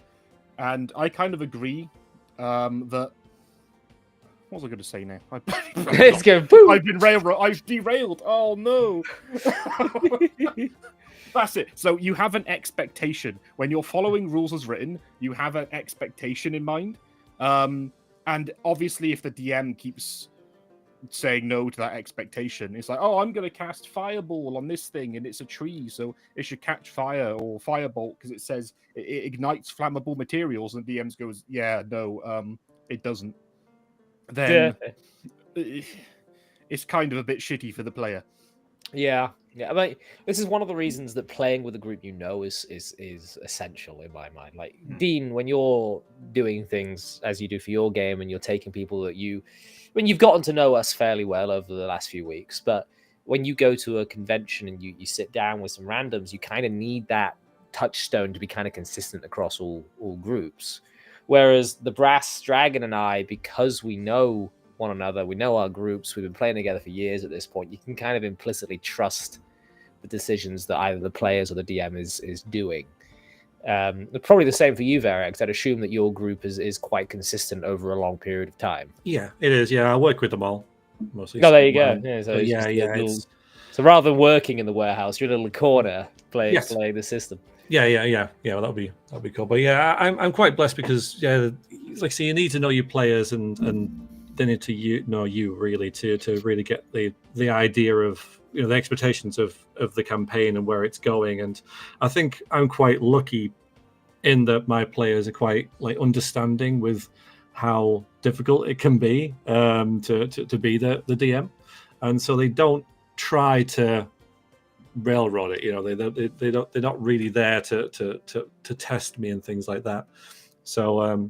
And I kind of agree that... What was I going to say now? It's going boom. I've been railroad. I've derailed. Oh no! That's it. So you have an expectation when you're following rules as written. You have an expectation in mind, and obviously, if the DM keeps saying no to that expectation, it's like, oh, I'm going to cast fireball on this thing, and it's a tree, so it should catch fire, or firebolt because it says it ignites flammable materials, and DMs goes, yeah, no, it doesn't. Then it's kind of a bit shitty for the player. Yeah. I mean, this is one of the reasons that playing with a group is essential in my mind. Like Dean, when you're doing things as you do for your game, and you're taking people that you've gotten to know us fairly well over the last few weeks, but when you go to a convention and you sit down with some randoms, you kind of need that touchstone to be kind of consistent across all groups. Whereas the Brass Dragon and I, because we know one another, we know our groups, we've been playing together for years at this point, you can kind of implicitly trust the decisions that either the players or the DM is doing. Probably the same for you, Varex. I'd assume that your group is quite consistent over a long period of time. Yeah, it is. Yeah, I work with them all mostly. Oh, there you go. Yeah, so so rather than working in the warehouse, you're in a little corner playing the system. Yeah. Well, that'd be cool. But yeah, I'm quite blessed because like so you need to know your players and they need to know you really to really get the idea of the expectations of the campaign and where it's going. And I think I'm quite lucky in that my players are quite like understanding with how difficult it can be to be the DM, and so they don't try to railroad it. They're not really there to test me and things like that. So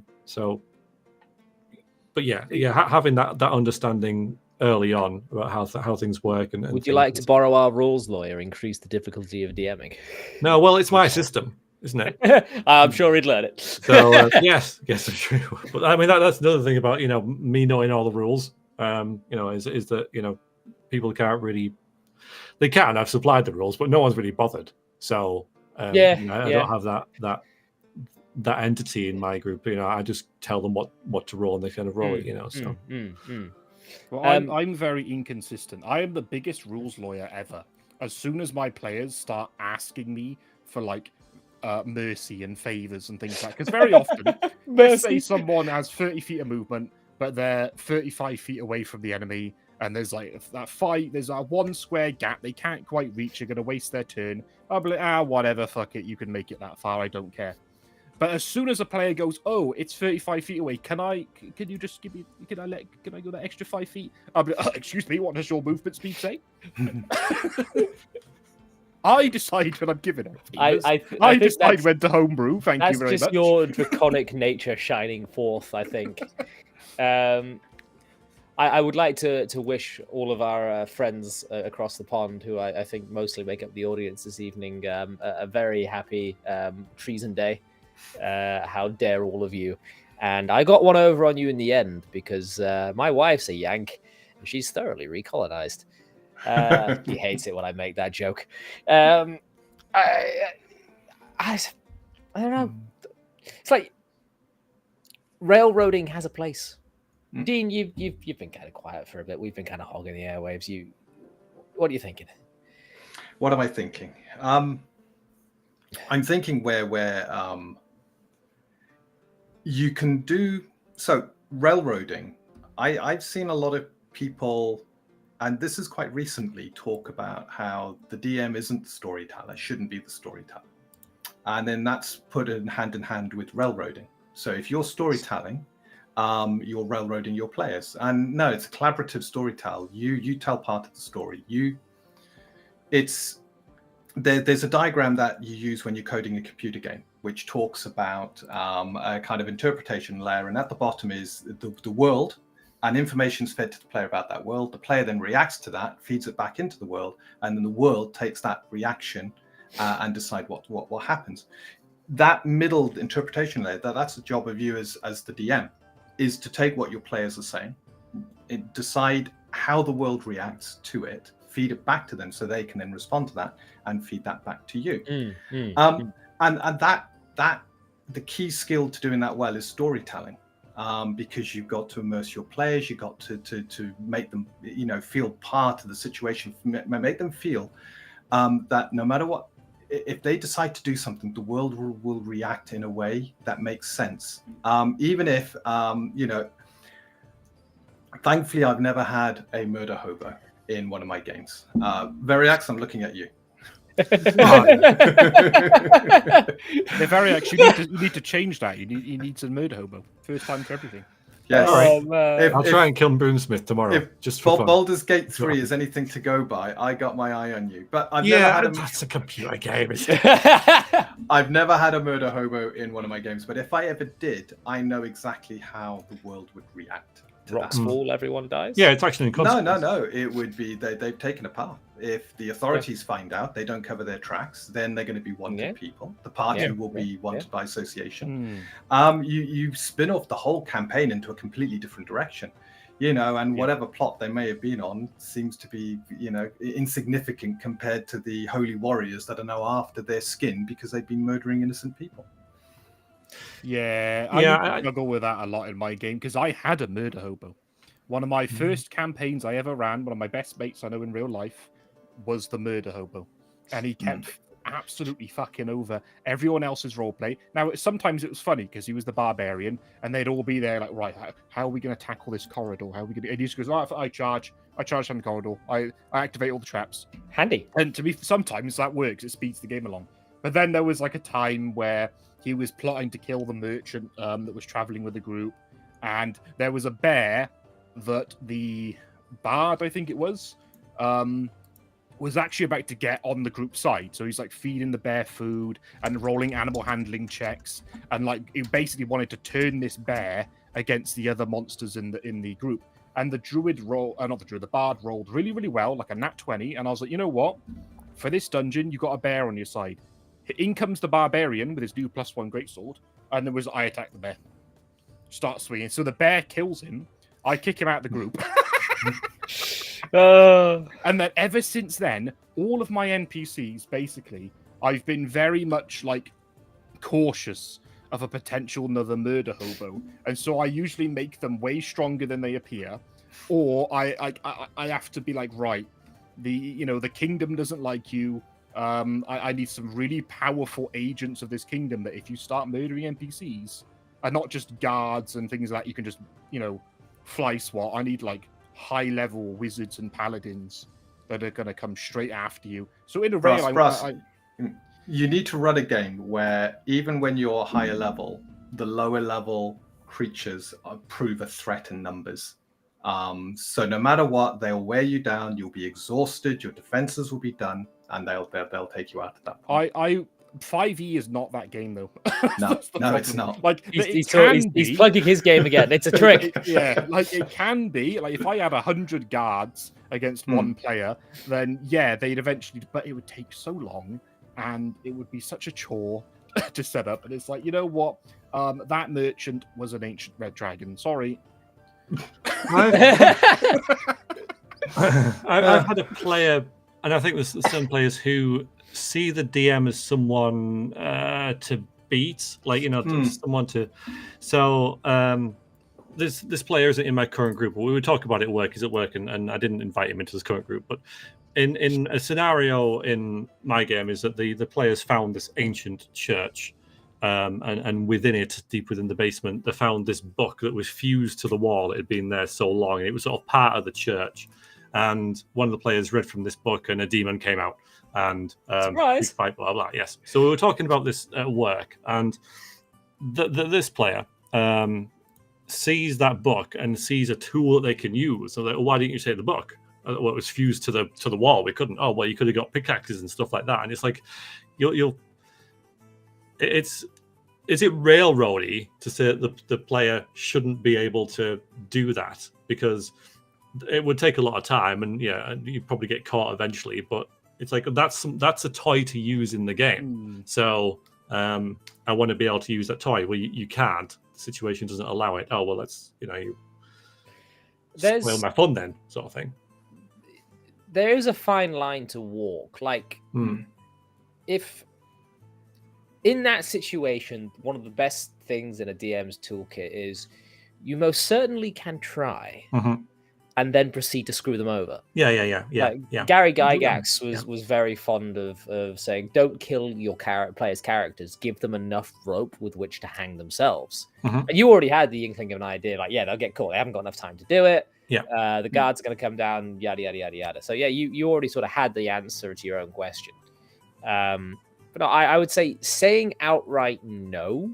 but having that understanding early on about how things work and would you like to borrow our rules lawyer, increase the difficulty of DMing? No, well, it's my system, isn't it? I'm sure he'd learn it. So yes, I'm sure. But I mean that's another thing about me knowing all the rules. Is that people can't really. They can. I've supplied the rules, but no one's really bothered. So I don't have that entity in my group. I just tell them what to roll, and they kind of roll it. So. Well, I'm very inconsistent. I am the biggest rules lawyer ever. As soon as my players start asking me for like mercy and favors and things like that, because very often, let's say someone has 30 feet of movement, but they're 35 feet away from the enemy. And there's like that fight, there's a 1 square gap, they can't quite reach, they're going to waste their turn. I'll be like, whatever, fuck it, you can make it that far, I don't care. But as soon as a player goes, oh, it's 35 feet away, can I go that extra 5 feet? I'll be like, excuse me, what does your movement speed say? I decide when I'm giving it. I decide when to homebrew. Thank you very much. That's just your draconic nature shining forth, I think. I would like to wish all of our friends across the pond, who I think mostly make up the audience this evening, a very happy Treason Day. How dare all of you. And I got one over on you in the end because my wife's a Yank and she's thoroughly recolonized. He hates it when I make that joke. I don't know. It's like railroading has a place. Dean, you've been kind of quiet for a bit. We've been kind of hogging the airwaves. What are you thinking? What am I thinking? I'm thinking where you can do so railroading. I've seen a lot of people, and this is quite recently, talk about how the DM isn't the storyteller, shouldn't be the storyteller, and then that's put in hand with railroading. So if you're storytelling, you're railroading your players, and no, it's a collaborative storytell. You tell part of the story. There's a diagram that you use when you're coding a computer game, which talks about a kind of interpretation layer, and at the bottom is the world, and information's fed to the player about that world. The player then reacts to that, feeds it back into the world, and then the world takes that reaction and decide what happens. That middle interpretation layer, that's the job of you as the DM, is to take what your players are saying, decide how the world reacts to it, feed it back to them so they can then respond to that and feed that back to you. And that the key skill to doing that well is storytelling, because you've got to immerse your players, you've got to make them feel part of the situation, make them feel that no matter what, if they decide to do something, the world will react in a way that makes sense. Even if, thankfully, I've never had a murder hobo in one of my games. Variax, I'm looking at you. Variax, you need to change that. You need some murder hobo. First time for everything. Yes. All right. I'll try and kill Boomsmith tomorrow. Just for fun. Baldur's Gate 3 is anything to go by, I got my eye on you. But I've never had that's a computer game. I've never had a murder hobo in one of my games, but if I ever did, I know exactly how the world would react. Rocks fall, everyone dies? Yeah, it's actually No. It would be they've taken a path. If the authorities find out, they don't cover their tracks, then they're going to be wanted people. The party will be wanted by association. You spin off the whole campaign into a completely different direction, and whatever plot they may have been on seems to be, insignificant compared to the holy warriors that are now after their skin because they've been murdering innocent people. I struggle with that a lot in my game because I had a murder hobo. One of my first campaigns I ever ran, one of my best mates I know in real life, was the murder hobo, and he kept absolutely fucking over everyone else's roleplay. Now, sometimes it was funny because he was the barbarian, and they'd all be there like, right, how are we going to tackle this corridor? How are we going to? And he just goes, I charge on the corridor. I activate all the traps. Handy. And to me, sometimes that works. It speeds the game along. But then there was like a time where he was plotting to kill the merchant that was traveling with the group, and there was a bear that the bard, I think it was actually about to get on the group side. So he's like feeding the bear food and rolling animal handling checks, and like he basically wanted to turn this bear against the other monsters in the group. And the the bard rolled really, really well, like a nat 20. And I was like, you know what? For this dungeon, you got a bear on your side. In comes the barbarian with his new +1 greatsword, and I attack the bear. Start swinging. So the bear kills him. I kick him out of the group. And then ever since then, all of my NPCs, basically, I've been very much like cautious of a potential another murder hobo. And so I usually make them way stronger than they appear. Or I have to be like, right, the kingdom doesn't like you. I need some really powerful agents of this kingdom that if you start murdering NPCs, and not just guards and things like that, you can just, fly swat. I need like high-level wizards and paladins that are going to come straight after you. So in a way, You need to run a game where even when you're higher level, the lower level creatures prove a threat in numbers. So no matter what, they'll wear you down. You'll be exhausted. Your defenses will be done, and they'll take you out at that point. 5e is not that game though. No, That's the no, it's problem. not. Like He's plugging his game again. It's a trick. Yeah, like it can be. Like if I had 100 guards against one player, then yeah, they'd eventually. But it would take so long, and it would be such a chore to set up. And it's like, you know what? That merchant was an ancient red dragon. Sorry. I've had a player, and I think there's some players who see the DM as someone to beat, like, you know, someone to. So this player isn't in my current group. We would talk about it at work. He's at work, and I didn't invite him into this current group. But in a scenario in my game is that the players found this ancient church. And within it, deep within the basement, they found this book that was fused to the wall. It had been there so long, and it was sort of part of the church. And one of the players read from this book, and a demon came out. And surprise! Fight, blah blah. Yes. So we were talking about this at work, and this player sees that book and sees a tool that they can use. So like, why didn't you say the book? Well, it was fused to the wall. We couldn't. Oh, well, you could have got pickaxes and stuff like that. And it's like, is it railroady to say that the player shouldn't be able to do that, because it would take a lot of time, and you'd probably get caught eventually. But it's like that's a toy to use in the game. So I want to be able to use that toy. Well, you can't. The situation doesn't allow it. Oh well, let's you spoil my fun then, sort of thing. There is a fine line to walk. Like if. In that situation, one of the best things in a DM's toolkit is you most certainly can try and then proceed to screw them over. Yeah. Like, Gary Gygax was very fond of saying, don't kill your players' characters, give them enough rope with which to hang themselves. And you already had the inkling of an idea, like, yeah, they'll get caught. They haven't got enough time to do it. Yeah. The guards are going to come down, yada, yada, yada, yada. So, yeah, you already sort of had the answer to your own question. But no, I would say saying outright no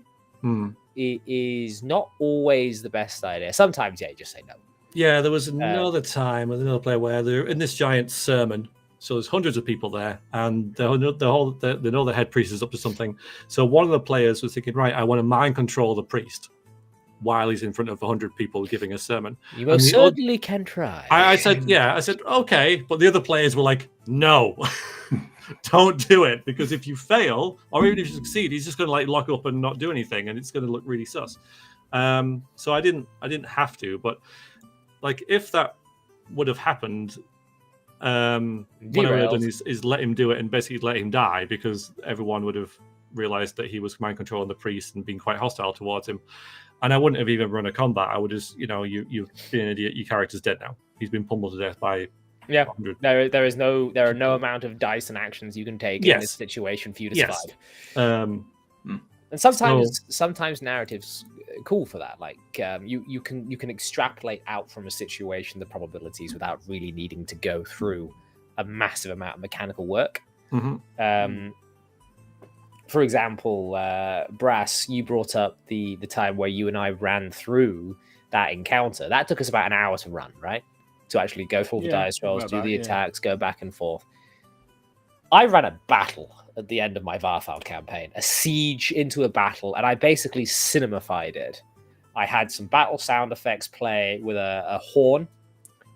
is not always the best idea. Sometimes, you just say no. Yeah, there was another time with another player where they're in this giant sermon. So there's hundreds of people there, and they know the head priest is up to something. So one of the players was thinking, right, I want to mind control the priest while he's in front of 100 people giving a sermon. You most certainly can try. I said, okay. But the other players were like, no. Don't do it, because if you fail, or even if you succeed, he's just going to like lock up and not do anything, and it's going to look really sus. So I didn't have to, but like if that would have happened, what I would have done is let him do it and basically let him die, because everyone would have realized that he was mind controlling the priest and being quite hostile towards him. And I wouldn't have even run a combat. I would just, you've been an idiot. Your character's dead now. He's been pummeled to death by. Yeah, there are no amount of dice and actions you can take in this situation for you to survive. And sometimes narratives call for that. Like you can extrapolate out from a situation the probabilities without really needing to go through a massive amount of mechanical work. For example, Brass, you brought up the time where you and I ran through that encounter. That took us about an hour to run, right? To actually go through all the dice rolls, do the attacks, go back and forth. I ran a battle at the end of my Varfal campaign, a siege into a battle, and I basically cinemafied it. I had some battle sound effects play with a horn,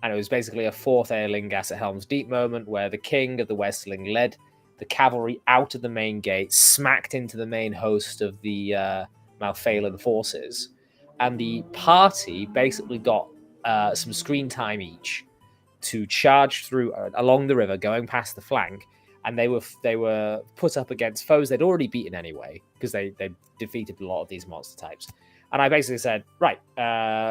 and it was basically a fourth Aerlingas at Helm's Deep moment where the king of the Westling led the cavalry out of the main gate, smacked into the main host of the Malphalan forces, and the party basically got some screen time each to charge through along the river, going past the flank, and they were put up against foes they'd already beaten anyway, because they defeated a lot of these monster types. And I basically said, right,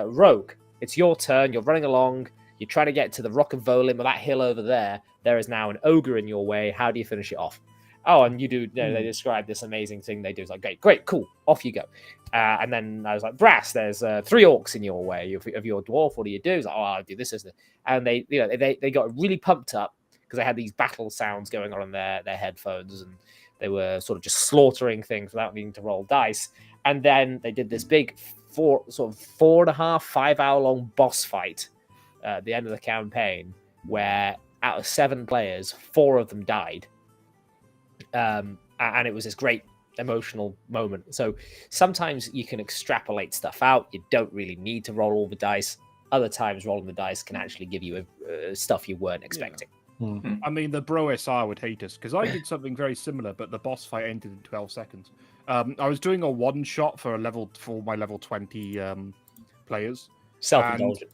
Rogue, it's your turn. You're running along. You're trying to get to the Rock of Volim, or that hill over there. There is now an ogre in your way. How do you finish it off? Oh, and you do. They describe this amazing thing they do. It's like, great, cool. Off you go. And then I was like, Brass, there's 3 orcs in your way of your dwarf. What do you do? He's like, oh, I'll do this, isn't it? And they got really pumped up because they had these battle sounds going on in their headphones, and They were sort of just slaughtering things without needing to roll dice. And then they did this big 4.5, 5 hour long boss fight at the end of the campaign, where out of 7 players, 4 of them died. And it was this great emotional moment. So sometimes you can extrapolate stuff out. You don't really need to roll all the dice. Other times, rolling the dice can actually give you stuff you weren't expecting. Hmm. I mean, the Bro SR would hate us because I did something very similar, but the boss fight ended in 12 seconds. I was doing a one shot for my level 20 players. Self-indulgent.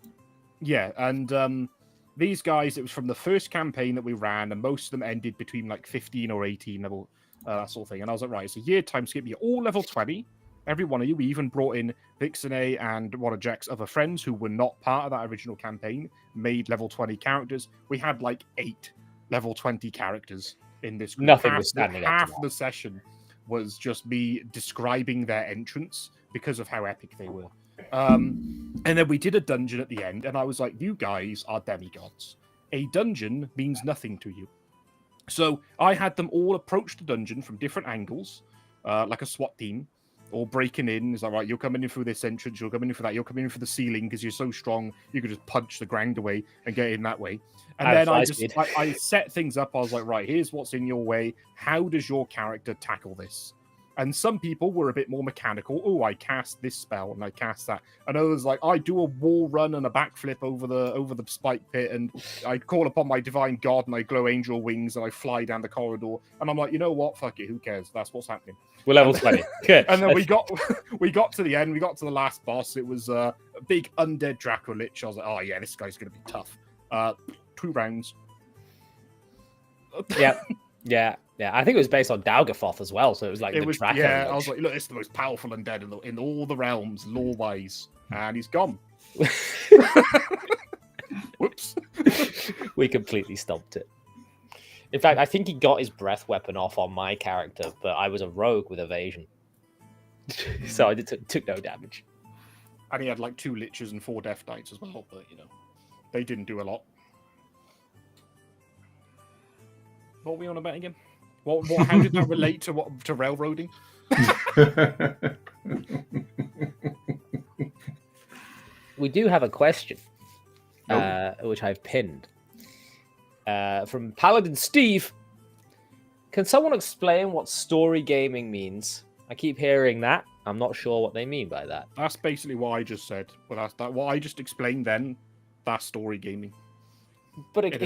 Yeah, and these guys, it was from the first campaign that we ran, and most of them ended between like 15 or 18 level, that sort of thing. And I was like, right, it's a year time skip. You're all level 20. Every one of you. We even brought in Vixene and one of Jack's other friends who were not part of that original campaign, made level 20 characters. We had like 8 level 20 characters in this group. Nothing was standing up to Half that. the session was just me describing their entrance because of how epic they were. And then we did a dungeon at the end, and I was like, you guys are demigods. A dungeon means nothing to you. So I had them all approach the dungeon from different angles, like a SWAT team, all breaking in. It's like, right, you're coming in through this entrance, you're coming in for that, you're coming in for the ceiling because you're so strong, you could just punch the ground away and get in that way. And then I set things up. I was like, right, here's what's in your way. How does your character tackle this? And some people were a bit more mechanical. Oh, I cast this spell and I cast that. And others like, I do a wall run and a backflip over the spike pit, and I call upon my divine god and I glow angel wings and I fly down the corridor. And I'm like, you know what? Fuck it, who cares? That's what's happening. We're level 20. Good. And then we got to the end. We got to the last boss. It was a big undead Draco Lich. I was like, oh yeah, this guy's gonna be tough. 2 rounds. Yeah. I think it was based on Dalgafoth as well, so it was like Draco Lich. I was like, look, it's the most powerful undead in all the realms, lore-wise, and he's gone. Whoops. We completely stomped it. In fact, I think he got his breath weapon off on my character, but I was a rogue with evasion. So I took no damage. And he had like 2 liches and 4 death knights as well, but they didn't do a lot. What were we on about again? How did that relate to railroading? We do have a question, which I've pinned. From Paladin Steve. Can someone explain what story gaming means? I keep hearing that. I'm not sure what they mean by that. That's basically what I just said. But that's what I just explained then. That's story gaming. But it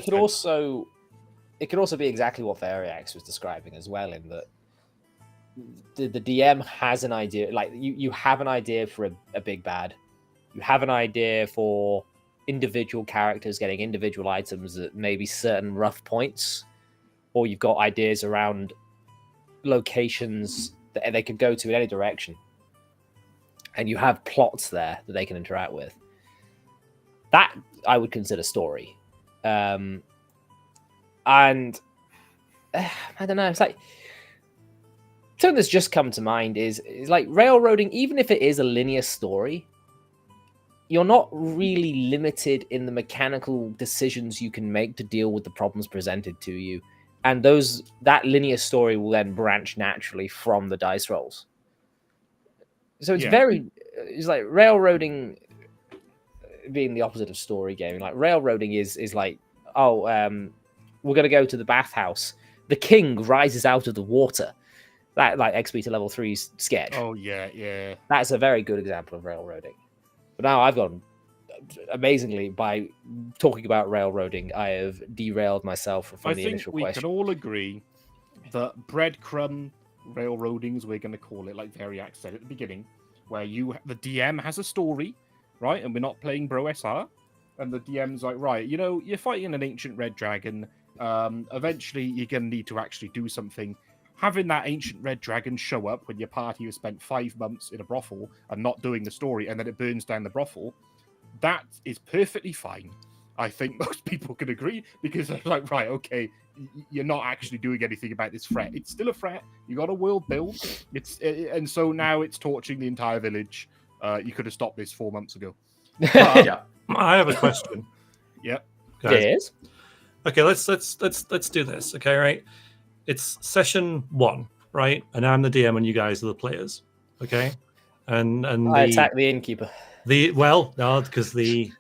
could also be exactly what Variax was describing as well, in that the DM has an idea. Like you have an idea for a big bad. You have an idea for individual characters getting individual items at maybe certain rough points, or you've got ideas around locations that they could go to in any direction, and you have plots there that they can interact with. That I would consider story. And I don't know, it's like something that's just come to mind is like railroading. Even if it is a linear story, you're not really limited in the mechanical decisions you can make to deal with the problems presented to you. And that linear story will then branch naturally from the dice rolls. So it's like railroading being the opposite of story gaming. Like railroading is like, we're going to go to the bathhouse. The king rises out of the water. That like XP to level 3's sketch. Oh yeah. That's a very good example of railroading. But now I've gone amazingly by talking about railroading. I have derailed myself from the initial question. I think we can all agree that breadcrumb railroading, as we're going to call it, like Variax said at the beginning, where the DM has a story, right? And we're not playing Bro SR. And the DM's like, right, you're fighting an ancient red dragon. Eventually, you're going to need to actually do something. Having that ancient red dragon show up when your party has spent 5 months in a brothel and not doing the story, and then it burns down the brothel, that is perfectly fine. I think most people can agree, because they're like, right, okay, you're not actually doing anything about this threat. It's still a threat. You got a world build. And so now it's torching the entire village. You could have stopped this 4 months ago. Yeah. I have a question. Yeah. Guys. Yes. Okay, let's do this. Okay, right. it's session 1, right? And I'm the DM and you guys are the players. Okay. And I attack the innkeeper. No, because the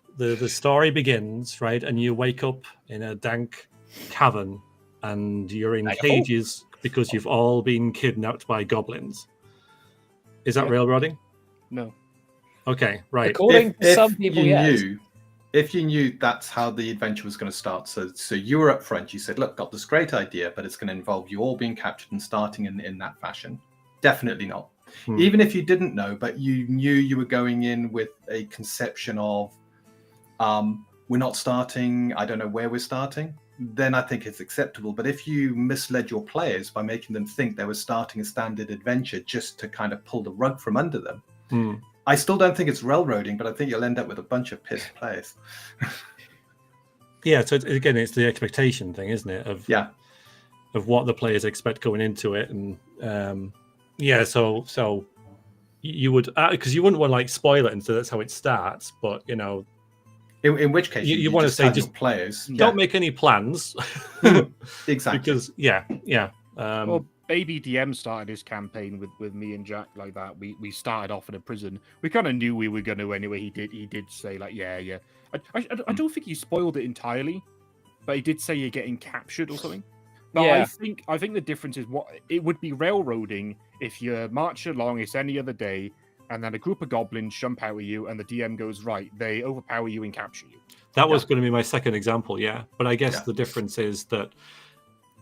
story begins, right? And you wake up in a dank cavern and you're in cages because you've all been kidnapped by goblins. Is that Yeah. railroading? No. Okay, right. According to some people, yes. If you knew that's how the adventure was going to start, so you were up front, you said, look, got this great idea, but it's going to involve you all being captured and starting in that fashion. Definitely not. Even if you didn't know, but you knew you were going in with a conception of, we're not starting, I don't know where we're starting, then I think it's acceptable. But if you misled your players by making them think they were starting a standard adventure just to kind of pull the rug from under them, I still don't think it's railroading, but I think you'll end up with a bunch of pissed players. Yeah, so again, it's the expectation thing, isn't it? Of what the players expect going into it, and so you would, because you wouldn't want to like spoil it, and so that's how it starts. But you know, in which case you want to say just players don't make any plans, exactly. Because Well, Baby DM started his campaign with me and Jack like that. We started off in a prison. We kind of knew we were going to anyway. He did say like, yeah. I don't think he spoiled it entirely, but he did say you're getting captured or something. But Yeah. I think the difference is what it would be railroading if you march along. It's any other day, and then a group of goblins jump out at you, and the DM goes right. They overpower you and capture you. That was going to be my second example, but I guess the difference is that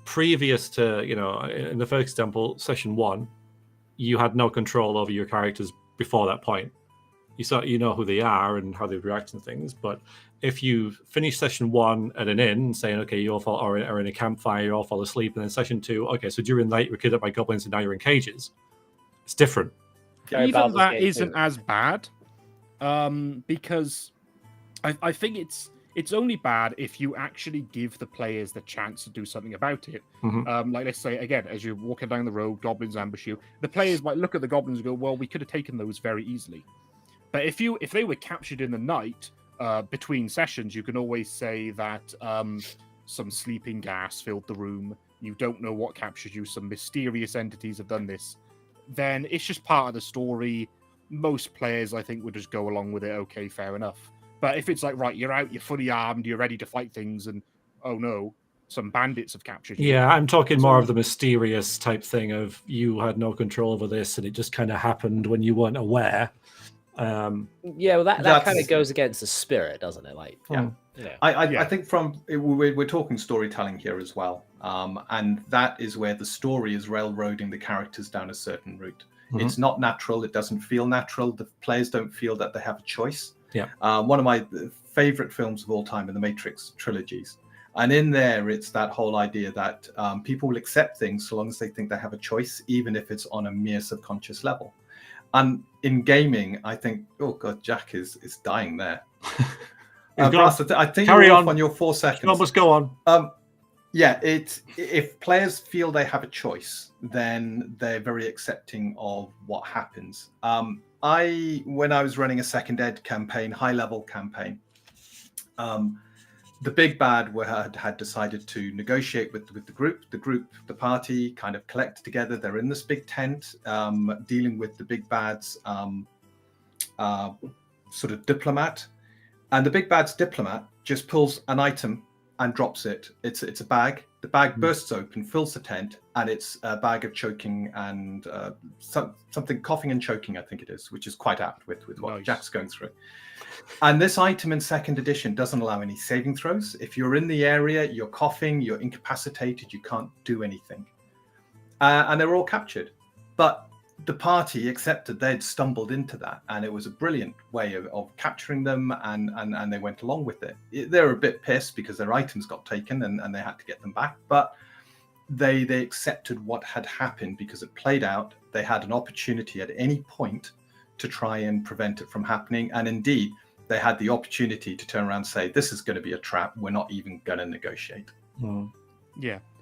previous to, in the first example, session 1, you had no control over your characters before that point. You know who they are and how they react to things. But if you finish session 1 at an inn, saying, okay, you all fall, or in a campfire, you all fall asleep, and then session 2, okay, so during the night you were kidnapped by goblins and now you're in cages. It's different. Even that isn't as bad, because I think it's only bad if you actually give the players the chance to do something about it. Like, let's say, again, as you're walking down the road, goblins ambush you. The players might look at the goblins and go, well, we could have taken those very easily. But if they were captured in the night, between sessions, you can always say that some sleeping gas filled the room. You don't know what captured you. Some mysterious entities have done this. Then it's just part of the story. Most players, I think, would just go along with it. Okay, fair enough. But if it's like, right, you're out, you're fully armed, you're ready to fight things, and oh no, some bandits have captured you. Yeah, I'm talking more of the mysterious type thing of you had no control over this and it just kind of happened when you weren't aware. Well, that kind of goes against the spirit, doesn't it? Like, I think we're talking storytelling here as well, and that is where the story is railroading the characters down a certain route. It's not natural. It doesn't feel natural. The players don't feel that they have a choice. One of my favorite films of all time are the Matrix trilogies. And in there, it's that whole idea that people will accept things so long as they think they have a choice, even if it's on a mere subconscious level. And in gaming, I think, oh God, Jack is dying there. Brass, I think Carry you're on. Off on your 4 seconds. Almost go on. If players feel they have a choice, then they're very accepting of what happens. When I was running a second ed campaign, high level campaign, the big bad had decided to negotiate with the group. The party kind of collected together. They're in this big tent, dealing with the big bad's sort of diplomat. And the big bad's diplomat just pulls an item and drops it. It's a bag. The bag bursts open, fills the tent, and it's a bag of choking and something coughing and choking, I think it is, which is quite apt with what Jack's going through. And this item in second edition doesn't allow any saving throws. If you're in the area, you're coughing, you're incapacitated, you can't do anything. And they were all captured. But the party accepted they'd stumbled into that, and it was a brilliant way of capturing them, and they went along with it. They were a bit pissed because their items got taken and they had to get them back, but they accepted what had happened because it played out. They had an opportunity at any point to try and prevent it from happening, and indeed they had the opportunity to turn around and say, this is going to be a trap, we're not even going to negotiate.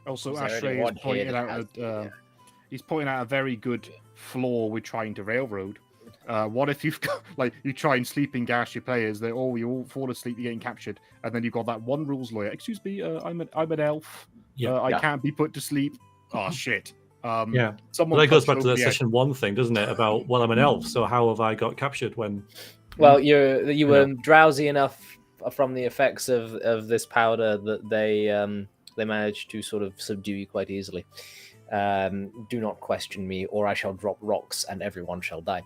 Also, Ashley is pointing out he's pointing out a very good flaw with trying to railroad. What if you've got, like, you try and sleeping gas your players, you all fall asleep, you're getting captured, and then you've got that one rules lawyer. Excuse me, I'm an elf. I can't be put to sleep. oh shit. Yeah. Someone But that goes touched back to over that the edge. session 1 thing, doesn't it? About, well, I'm an elf, so how have I got captured when... Well, you were know. drowsy enough from the effects of this powder that they managed to sort of subdue you quite easily. Do not question me, or I shall drop rocks and everyone shall die.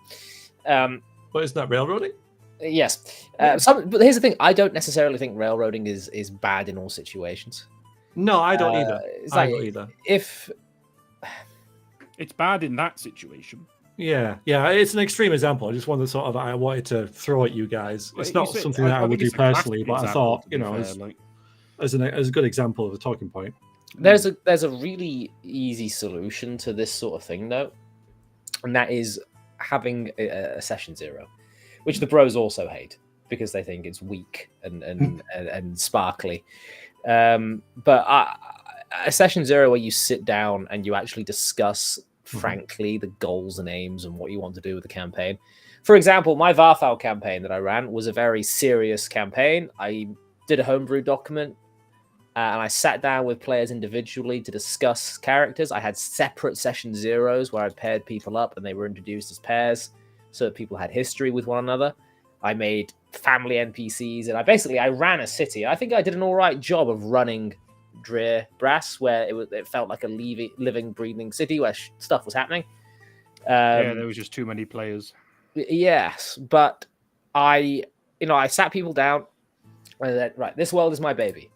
But isn't that railroading? Yes. But here's the thing: I don't necessarily think railroading is bad in all situations. No, I don't either. It's I like don't either. if It's bad in that situation. Yeah, it's an extreme example. I just wanted to sort of, I wanted to throw at you guys. It's Well, not you say- something that I would think do it's a classic personally, but I example, thought, to be fair, as a good example of a talking point. there's a really easy solution to this sort of thing though, and that is having a session 0, which the bros also hate because they think it's weak and sparkly. But a session 0 where you sit down and you actually discuss frankly the goals and aims and what you want to do with the campaign. For example, my Varthal campaign that I ran was a very serious campaign. I did a homebrew document and I sat down with players individually to discuss characters. I had separate session 0s where I paired people up and they were introduced as pairs so that people had history with one another. I made family NPCs and I ran a city. I think I did an all right job of running Drear Brass, where it felt like a living, breathing city where stuff was happening. Yeah, there was just too many players. Yes, but I sat people down and said, right, this world is my baby.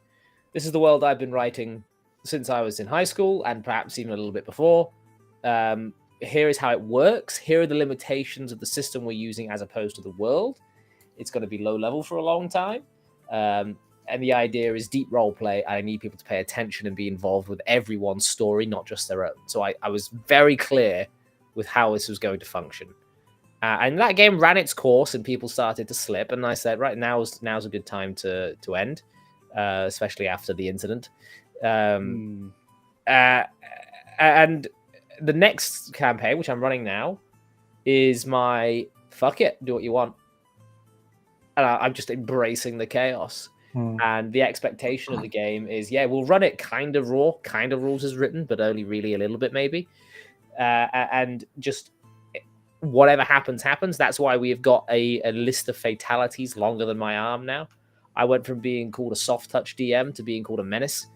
This is the world I've been writing since I was in high school and perhaps even a little bit before. Here is how it works. Here are the limitations of the system we're using as opposed to the world. It's going to be low level for a long time. And the idea is deep role play. I need people to pay attention and be involved with everyone's story, not just their own. So I was very clear with how this was going to function. And that game ran its course and people started to slip. And I said, right, now's a good time to end, especially after the incident. And the next campaign, which I'm running now, is my fuck it, do what you want. And I'm just embracing the chaos. And the expectation of the game is, we'll run it kind of raw, kind of rules as written, but only really a little bit maybe. And just whatever happens. That's why we have got a list of fatalities longer than my arm now. I went from being called a soft touch DM to being called a menace.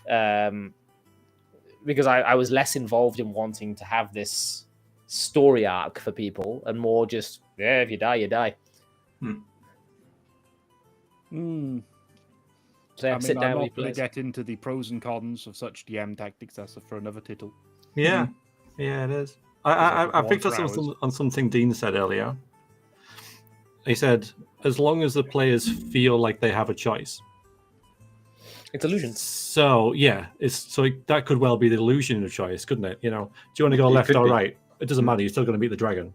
Because I was less involved in wanting to have this story arc for people and more just, if you die, you die. So sit down I'm with not going to get into the pros and cons of such DM tactics. That's for another tittle. Yeah, it is. I picked up on something Dean said earlier. He said, as long as the players feel like they have a choice. It's illusions. So, that could well be the illusion of choice, couldn't it? Do you want to go left or right? It doesn't matter. You're still going to meet the dragon,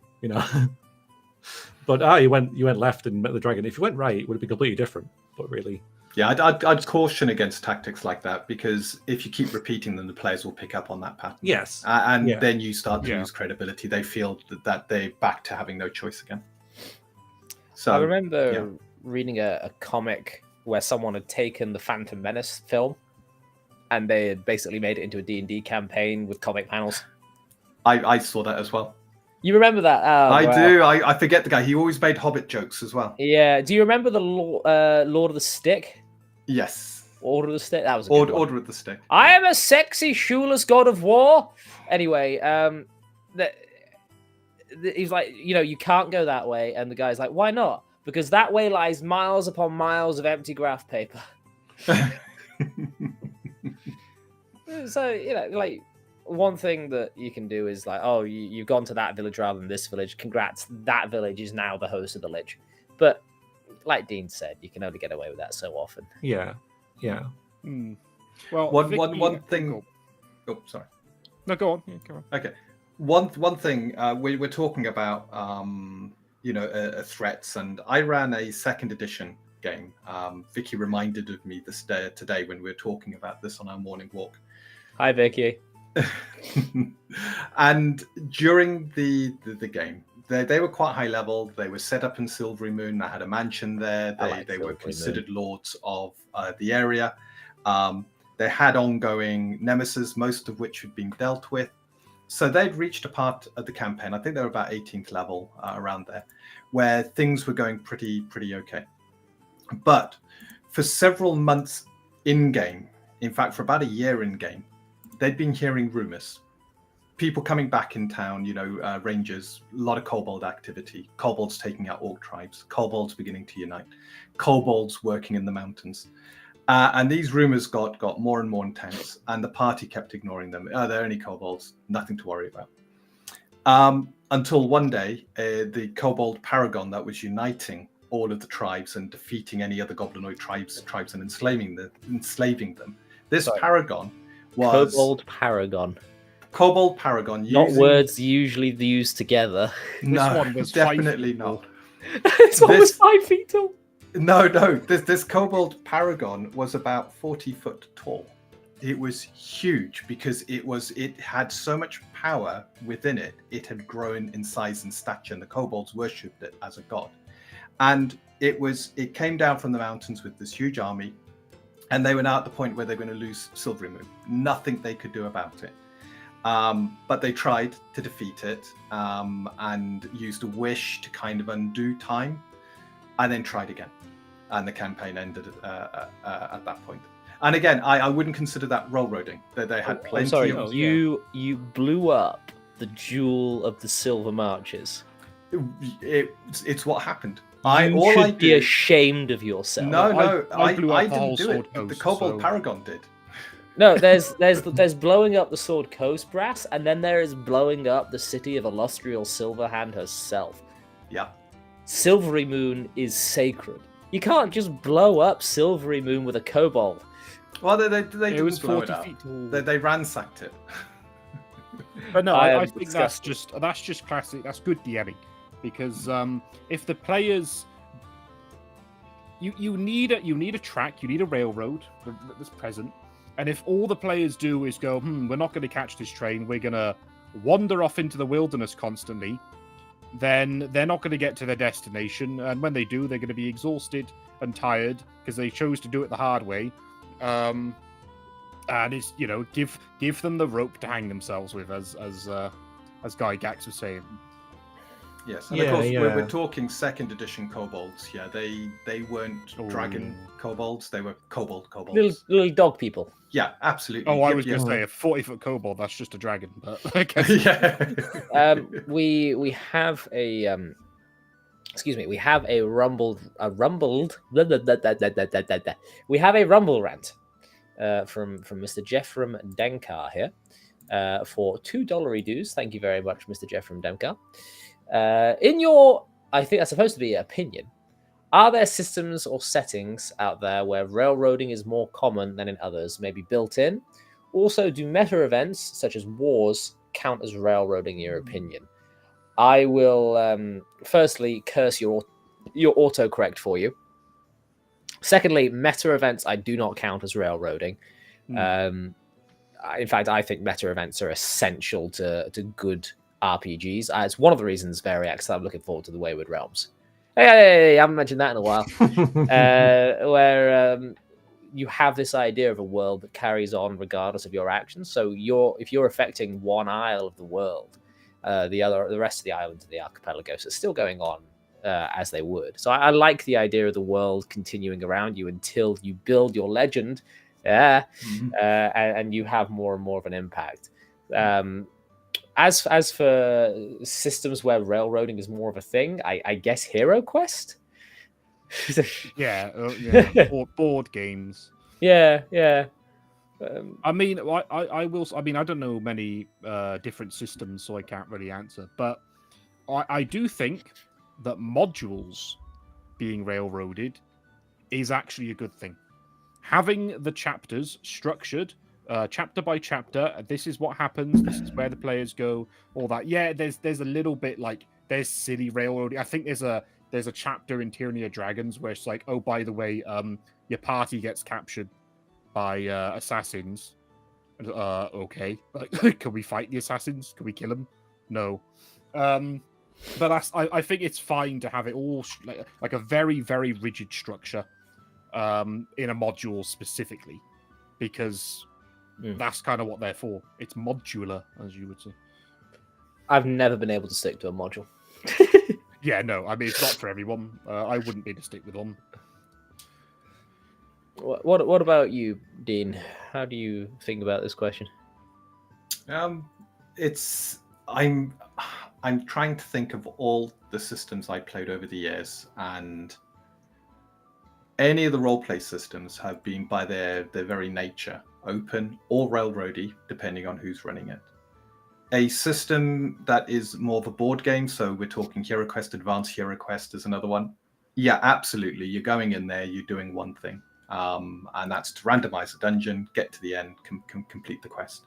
But you went left and met the dragon. If you went right, it would have been completely different. But really, yeah, I'd caution against tactics like that because if you keep repeating them, the players will pick up on that pattern. Yes, then you start to lose credibility. They feel that they're back to having no choice again. So I remember reading a comic where someone had taken the Phantom Menace film and they had basically made it into a D&D campaign with comic panels. I saw that as well. You remember that? Do. I forget the guy. He always made Hobbit jokes as well. Yeah. Do you remember the Lord of the Stick? Yes. Order of the Stick? That was a good one. Order of the Stick. I am a sexy, shoeless god of war. Anyway, he's like, you can't go that way. And the guy's like, why not? Because that way lies miles upon miles of empty graph paper. So, one thing that you can do is like, oh, you've gone to that village rather than this village. Congrats. That village is now the host of the lich. But like Dean said, you can only get away with that so often. Yeah. Well, one thing. Oh, sorry. No, go on. Yeah, go on. Okay. One thing we're talking about, threats, and I ran a second edition game. Vicky reminded of me today when we were talking about this on our morning walk. Hi, Vicky. And during the game, they were quite high level. They were set up in Silvery Moon. I had a mansion there. They were considered lords of the area. They had ongoing nemesis, most of which had been dealt with. So they'd reached a part of the campaign, I think they were about 18th level, around there, where things were going pretty okay. But for several months in-game, in fact, for about a year in-game, they'd been hearing rumors. People coming back in town, rangers, a lot of kobold activity, kobolds taking out orc tribes, kobolds beginning to unite, kobolds working in the mountains. And these rumors got more and more intense, and the party kept ignoring them. Oh, they're only kobolds, nothing to worry about. Until one day, the kobold paragon that was uniting all of the tribes and defeating any other goblinoid tribes and enslaving them. This paragon was Kobold paragon. Not words usually used together. No, This one was definitely 5 feet not. This one was 5 feet tall. No. This kobold paragon was about 40 foot tall. It was huge because it had so much power within it. It had grown in size and stature, and the kobolds worshipped it as a god. And it came down from the mountains with this huge army, and they were now at the point where they're going to lose Silvery Moon. Nothing they could do about it. But they tried to defeat it, and used a wish to kind of undo time, and then tried again. And the campaign ended at that point. And again, I wouldn't consider that railroading. They had plenty of... You blew up the Jewel of the Silver Marches. It's what happened. You should be ashamed of yourself. No, I didn't do it. The Kobold Paragon did. No, there's blowing up the Sword Coast brass, and then there is blowing up the city of Illustrial Silverhand herself. Yeah. Silvery Moon is sacred. You can't just blow up Silvery Moon with a kobold. Well, they didn't blow 40 it up. feet tall. They ransacked it. But no, I think disgusted. that's just classic. That's good DMing, because if the players, you need a track, you need a railroad that's present, and if all the players do is go, we're not going to catch this train, we're going to wander off into the wilderness constantly, then they're not going to get to their destination, and when they do, they're going to be exhausted and tired because they chose to do it the hard way. And it's give them the rope to hang themselves with, as Guy Gax was saying. Yes, and of course we're talking second edition kobolds. Yeah, they weren't dragon kobolds; they were kobolds. Little dog people. Yeah, absolutely. Oh, I was going to say a 40-foot kobold. That's just a dragon, but okay. Yeah. We have a we have a rumble rant from Mr. Jeffrem Denkar here for $2 dues. Thank you very much, Mr. Jeffrem Denkar. In your, I think that's supposed to be opinion, are there systems or settings out there where railroading is more common than in others, maybe built in? Also, do meta events such as wars count as railroading in your opinion? I will firstly curse your autocorrect for you. Secondly, meta events I do not count as railroading. In fact, I think meta events are essential to good RPGs. It's one of the reasons Variax I'm looking forward to the Wayward Realms. Hey, I haven't mentioned that in a while. Where you have this idea of a world that carries on regardless of your actions. So if you're affecting one isle of the world, the rest of the islands of the archipelagos are still going on as they would. So I like the idea of the world continuing around you until you build your legend, and you have more and more of an impact. As for systems where railroading is more of a thing, I guess Hero Quest. Board games. Yeah. I mean, I will. I mean, I don't know many different systems, so I can't really answer. But I do think that modules being railroaded is actually a good thing. Having the chapters structured, chapter by chapter, this is what happens, this is where the players go, all that. Yeah, there's a little bit like there's silly railroading. I think there's a chapter in Tyranny of Dragons where it's like, oh, by the way, your party gets captured by assassins. Okay, like, can we fight the assassins? Can we kill them? No. But I think it's fine to have it all like a very, very rigid structure in a module specifically. because Mm. that's kind of what they're for. It's modular, as you would say. I've never been able to stick to a module. Yeah, no, I mean, it's not for everyone. I wouldn't be to stick with one. What about you, Dean? How do you think about this question? It's I'm trying to think of all the systems I played over the years, and any of the roleplay systems have been, by their very nature, open or railroady, depending on who's running it. A system that is more of a board game, so we're talking Hero Quest, Advanced Hero Quest is another one. Yeah, absolutely. You're going in there, you're doing one thing, and that's to randomize a dungeon, get to the end, complete the quest.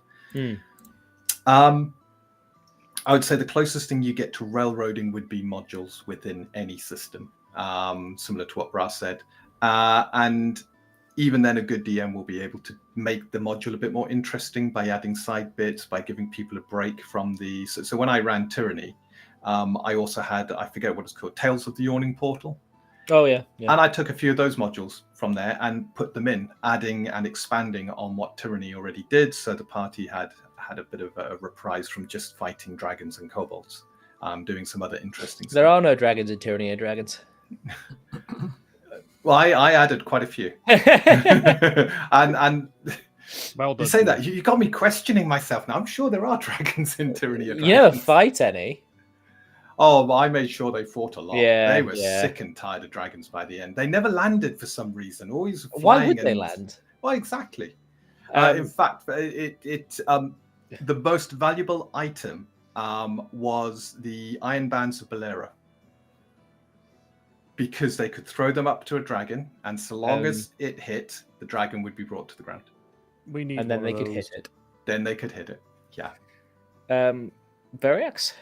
I would say the closest thing you get to railroading would be modules within any system, similar to what Brass said. And even then, a good DM will be able to make the module a bit more interesting by adding side bits, by giving people a break from the... So when I ran Tyranny, I also had, I forget what it's called, Tales of the Yawning Portal. Oh, yeah. And I took a few of those modules from there and put them in, adding and expanding on what Tyranny already did. So the party had a bit of a reprise from just fighting dragons and kobolds, doing some other interesting stuff. There are no dragons in Tyranny of Dragons. Well, I added quite a few. and Well done. you say that, you got me questioning myself now. I'm sure there are dragons in Tyranny of Dragons. You never fight any. Oh, well, I made sure they fought a lot. Yeah, they were yeah. sick and tired of dragons by the end. They never landed for some reason. Always flying. Why would they land? Well, exactly. Um, In fact, the most valuable item was the iron bands of Bolera, because they could throw them up to a dragon, and so long as it hit, the dragon would be brought to the ground. We need and then one they of could those. hit it. Then they could hit it. Yeah. Variax?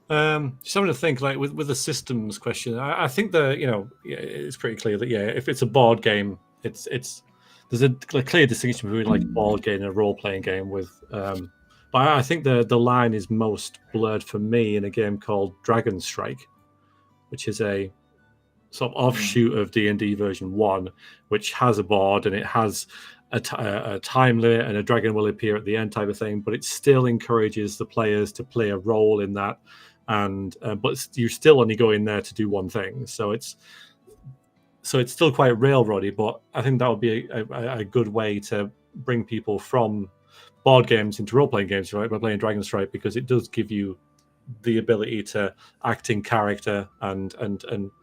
Just having to think, like with the systems question, I think it's pretty clear that if it's a board game, there's a clear distinction between like a board game and a role playing game. But I think the line is most blurred for me in a game called Dragon Strike, which is a sort of offshoot of D&D version 1, which has a board and it has a time limit and a dragon will appear at the end type of thing, but it still encourages the players to play a role in that. And but you still only go in there to do one thing, so it's still quite railroady. But I think that would be a good way to bring people from board games into role-playing games, right, by playing Dragon Strike, because it does give you the ability to act in character and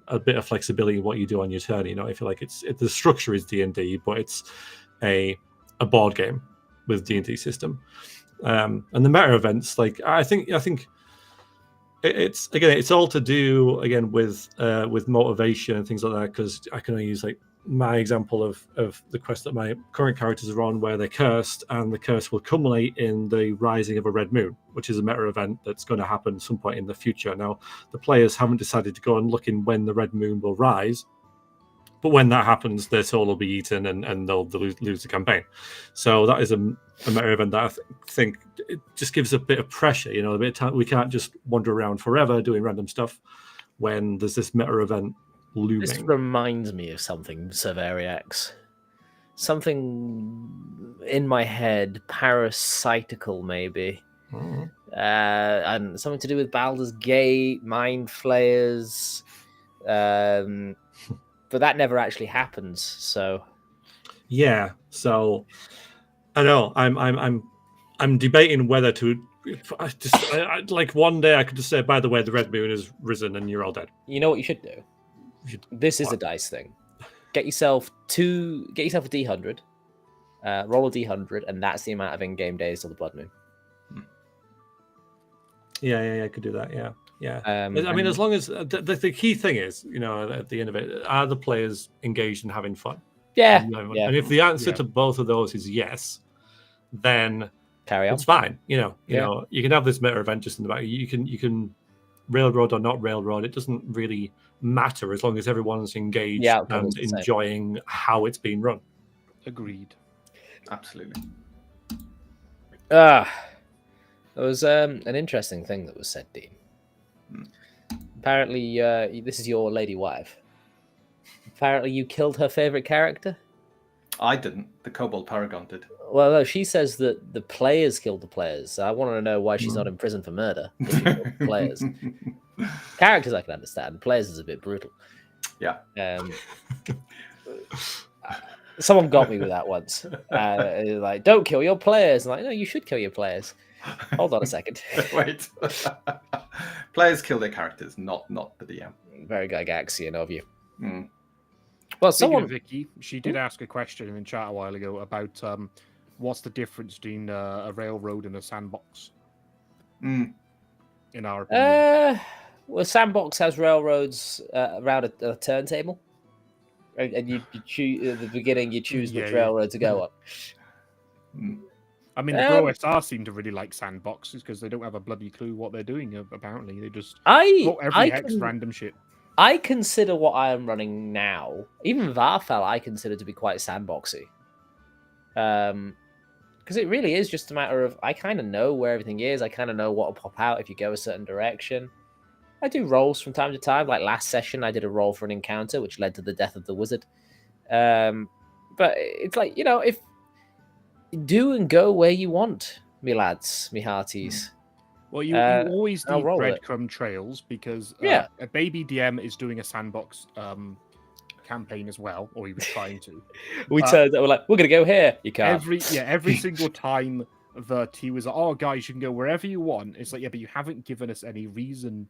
a bit of flexibility in what you do on your turn. I feel like the structure is D&D, but it's a board game with D&D system. And the meta events, like I think it's all to do again with motivation and things like that, because I can only use like my example of the quest that my current characters are on, where they're cursed, and the curse will culminate in the rising of a red moon, which is a meta event that's going to happen at some point in the future. Now, the players haven't decided to go and look in when the red moon will rise, but when that happens, their soul will be eaten and they'll lose the campaign. So that is a meta event that I think it just gives a bit of pressure, a bit of time. We can't just wander around forever doing random stuff when there's this meta event looming. This reminds me of something, Severiax. Something in my head, parasitical maybe. And something to do with Baldur's Gate, Mind Flayers. But that never actually happens. So yeah, so I know I'm debating whether to. Like one day I could just say, by the way, the red moon has risen and you're all dead. you know what you should do? This is a dice thing. Get yourself a D100, roll a D100, and that's the amount of in-game days till the blood moon. Yeah, I could do that. Yeah. I mean, and- as long as the key thing is, at the end of it, are the players engaged and having fun? Yeah. And if the answer to both of those is yes, then Carry on. it's fine. You can have this meta event just in the back. You can railroad or not railroad. It doesn't really matter as long as everyone's engaged and enjoying how it's being run. Agreed. Absolutely. There was an interesting thing that was said, Dean. Apparently, this is your lady wife. Apparently, you killed her favorite character. I didn't. The Kobold Paragon did. Well, no, she says that the players killed the players. So I want to know why she's not in prison for murder. If she killed the players. Characters I can understand. Players is a bit brutal. Yeah. Someone got me with that once. Like, don't kill your players. I'm like, no, you should kill your players. Hold on a second. Wait. Players kill their characters, not the DM. Very Gygaxian of you. Mm. Well, Speaking someone. of Vicky, she did ask a question in chat a while ago about what's the difference between a railroad and a sandbox. In our opinion. Well, Sandbox has railroads around a turntable, and you choose at the beginning. You choose which railroad to go up. I mean, the Pro SR seem to really like sandboxes because they don't have a bloody clue what they're doing. Apparently, they just every hex random shit. I consider what I am running now, even Varfell, I consider to be quite sandboxy. Because it really is just a matter of I kind of know where everything is. I kind of know what will pop out if you go a certain direction. I do rolls from time to time. Like last session, I did a roll for an encounter, which led to the death of the wizard. But it's like, if do and go where you want, me lads, me hearties. Well, you always need breadcrumb trails because a baby DM is doing a sandbox campaign as well, or he was trying to. We're like, we're gonna go here. You can't. Every single time that he was like, oh guys, you can go wherever you want. It's like, yeah, but you haven't given us any reason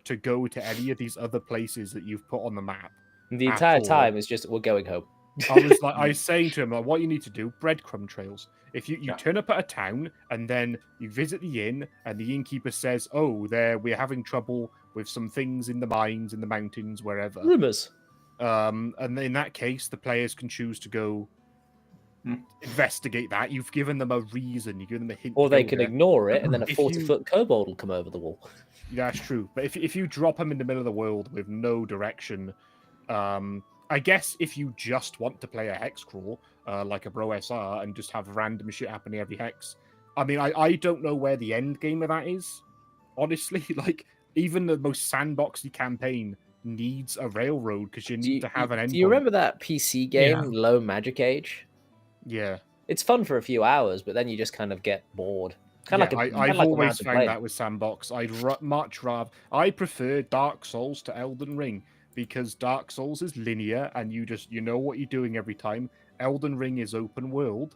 to go to any of these other places that you've put on the map. The entire time is just we're going home. I was saying to him, like, what you need to do, breadcrumb trails. If you turn up at a town and then you visit the inn and the innkeeper says, oh, we're having trouble with some things in the mines, in the mountains, wherever. Rumors. And in that case, the players can choose to go investigate that. You've given them a reason. You've given them a hint. Or they can ignore it and then a 40-foot kobold will come over the wall. That's true. But if you drop them in the middle of the world with no direction, I guess if you just want to play a hex crawl, like a Bro SR, and just have random shit happening every hex, I mean, I don't know where the end game of that is. Honestly, like, even the most sandboxy campaign needs a railroad because you need to have an end. Do you remember that PC game, Low Magic Age? Yeah. It's fun for a few hours, but then you just kind of get bored. I've always found that with sandbox. I'd much rather. I prefer Dark Souls to Elden Ring because Dark Souls is linear and you know what you're doing every time. Elden Ring is open world,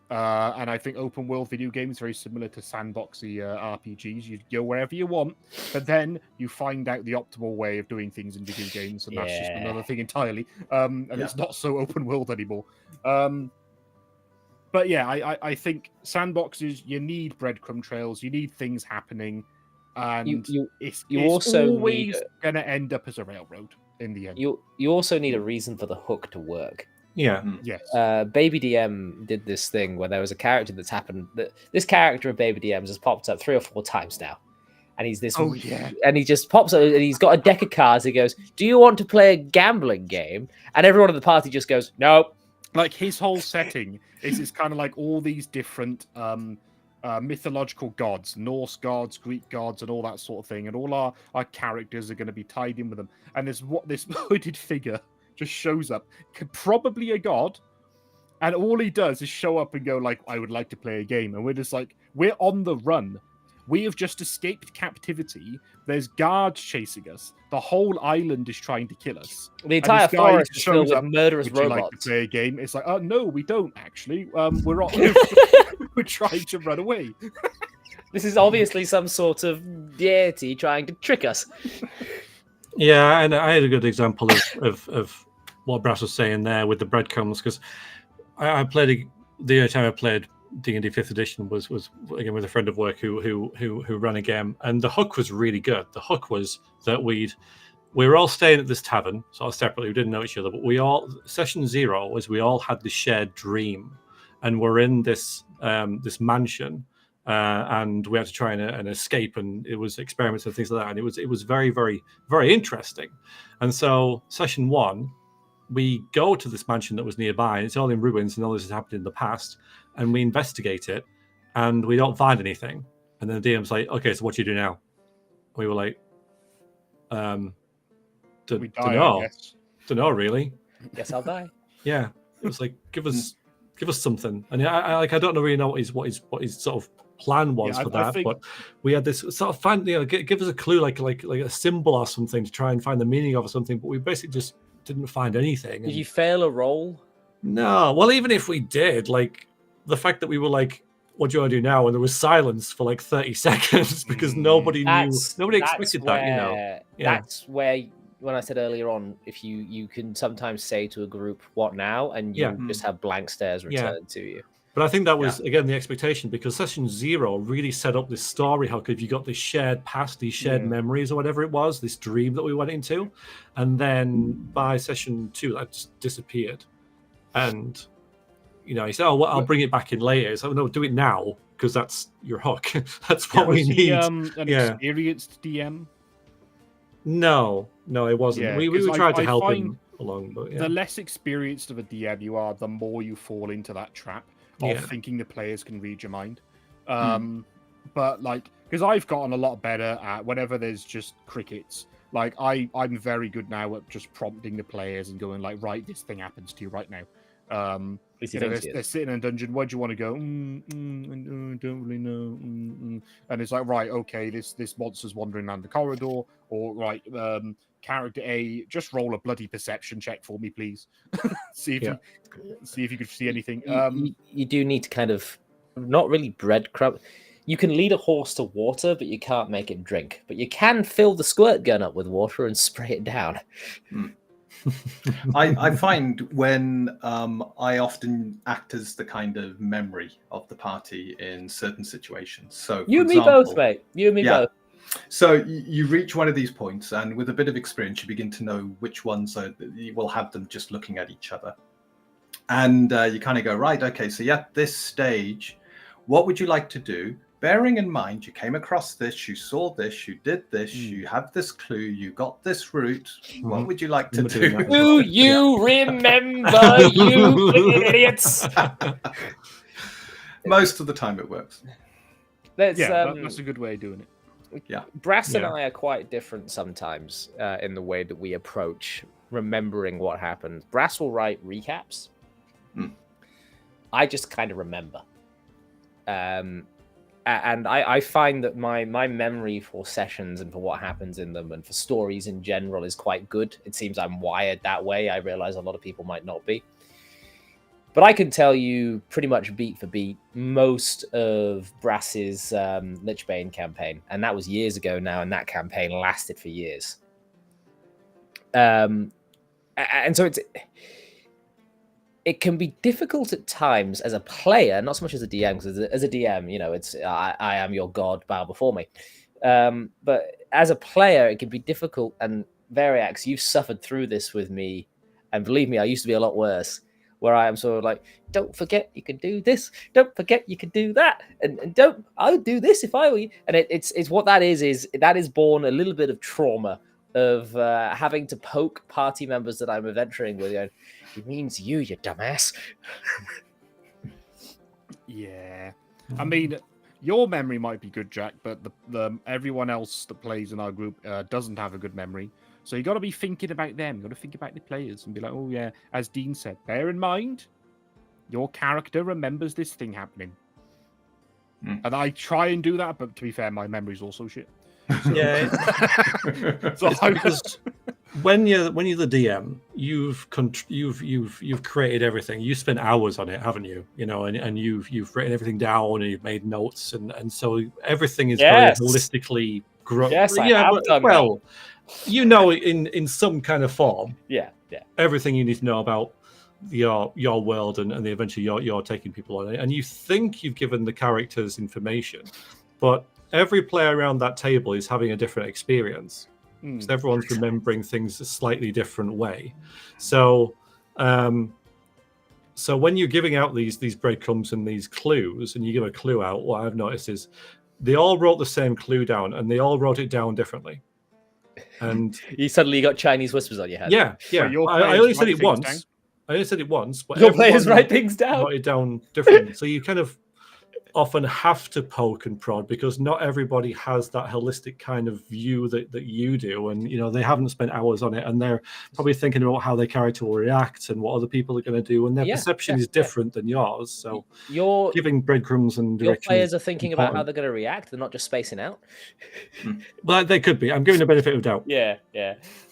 and I think open world video games are very similar to sandboxy RPGs. You go wherever you want, but then you find out the optimal way of doing things in video games, and that's just another thing entirely. It's not so open world anymore. But yeah, I think sandboxes, you need breadcrumb trails, you need things happening, and it's also always going to end up as a railroad in the end. You also need a reason for the hook to work. Yeah. Yes. Baby DM did this thing where there was a character that's happened. This character of Baby DM's has popped up 3 or 4 times now. And he's this. Oh, yeah. And he just pops up and he's got a deck of cards. He goes, do you want to play a gambling game? And everyone at the party just goes, nope. Like his whole setting is kind of like all these different mythological gods, Norse gods, Greek gods, and all that sort of thing. And all our characters are going to be tied in with them. And this hooded figure just shows up, probably a god, and all he does is show up and go like, I would like to play a game. And we're just like, we're on the run. We have just escaped captivity. There's guards chasing us. The whole island is trying to kill us. The entire forest is filled with murderous would you robots. like to play a game? It's like, no, we don't actually. We're trying to run away. This is obviously some sort of deity trying to trick us. Yeah, and I had a good example of what Brass was saying there with the breadcrumbs, because I played the only time I played D&D 5th edition was again with a friend of work who ran a game, and the hook was really good. The hook was that we were all staying at this tavern, sort of separately. We didn't know each other, but session 0 was we all had this shared dream, and we're in this this mansion, and we had to try and escape, and it was experiments and things like that, and it was very, very, very interesting. And so session 1, we go to this mansion that was nearby, and it's all in ruins, and all this has happened in the past, and we investigate it, and we don't find anything. And then the DM's like, okay, so what do you do now? We were like, don't know really. Guess I'll die. Yeah. It was like, give us something. And I don't really know what his sort of plan was for that, but we had this sort of give us a clue, like a symbol or something to try and find the meaning of or something. But we basically just didn't find anything. Did you fail a roll? No. Well, even if we did, like the fact that we were like, what do you want to do now? And there was silence for like 30 seconds because nobody expected that, you know. Yeah. That's where, when I said earlier on, if you can sometimes say to a group, what now? And you just have blank stares returned to you. But I think that was, again, the expectation, because session 0 really set up this story arc. If you got this shared past, these shared memories or whatever it was, this dream that we went into. And then by session 2, that just disappeared. And, you know, he said, oh, well, I'll bring it back in later. So, no, do it now, because that's your hook. That's what we need. An experienced DM? No, it wasn't. Yeah, we tried to help him along. But the less experienced of a DM you are, the more you fall into that trap of thinking the players can read your mind. But like, because I've gotten a lot better at whenever there's just crickets. Like I'm very good now at just prompting the players and going like, right, this thing happens to you right now. They're sitting in a dungeon. Where do you want to go? Don't really know. And it's like, right, okay, this monster's wandering around the corridor. Or right, character A, just roll a bloody perception check for me, please. see if you could see anything. You do need to kind of not really breadcrumb. You can lead a horse to water, but you can't make it drink. But you can fill the squirt gun up with water and spray it down. I find when I often act as the kind of memory of the party in certain situations. So you and me both, mate. You and me both. So you reach one of these points, and with a bit of experience, you begin to know which ones you will have them just looking at each other. And you kind of go, right, okay, so at this stage, what would you like to do? Bearing in mind, you came across this, you saw this, you did this, you have this clue, you got this route. What would you like to do? Do you remember, you idiots? Most of the time it works. That's a good way of doing it. Yeah, Brass and I are quite different sometimes in the way that we approach remembering what happened. Brass will write recaps. I just kind of remember. And I find that my memory for sessions and for what happens in them and for stories in general is quite good. It seems I'm wired that way. I realize a lot of people might not be. But I can tell you pretty much beat for beat most of Brass's Lichbane campaign. And that was years ago now, and that campaign lasted for years. And so it can be difficult at times as a player, not so much as a DM, because as a DM, you know, it's I am your god, bow before me. But as a player, it can be difficult. And Variax, you've suffered through this with me. And believe me, I used to be a lot worse. Where I am sort of like, don't forget you can do this. Don't forget you can do that. And I would do this if I were you. And it's what that is that is born a little bit of trauma of having to poke party members that I'm adventuring with. Going, it means you dumbass. Yeah. I mean, your memory might be good, Jack, but the everyone else that plays in our group doesn't have a good memory. So you got to be thinking about them. You got to think about the players and be like, oh yeah, as Dean said, bear in mind, your character remembers this thing happening. And I try and do that, but to be fair, my memory's also shit. Yeah. So because when you're the DM, you've created everything. You spent hours on it, haven't you? You know, and you've written everything down and you've made notes, and so everything is very holistically grown. Yes, I have done that. You know, in some kind of form. Yeah. Everything you need to know about your world and the adventure you're taking people on, and you think you've given the characters information, but every player around that table is having a different experience. So everyone's remembering things a slightly different way. So when you're giving out these breadcrumbs and these clues, and you give a clue out, what I've noticed is they all wrote the same clue down, and they all wrote it down differently. And you suddenly got Chinese whispers on your head. Yeah. I only said it once. But your players write things down. Write it down differently. So you kind of often have to poke and prod because not everybody has that holistic kind of view that you do, and they haven't spent hours on it, and they're probably thinking about how their character will react and what other people are going to do, and their perception is different than yours. So your giving breadcrumbs and direction, players are thinking about how they're going to react. They're not just spacing out. Well, they could be. I'm giving the benefit of doubt. Yeah.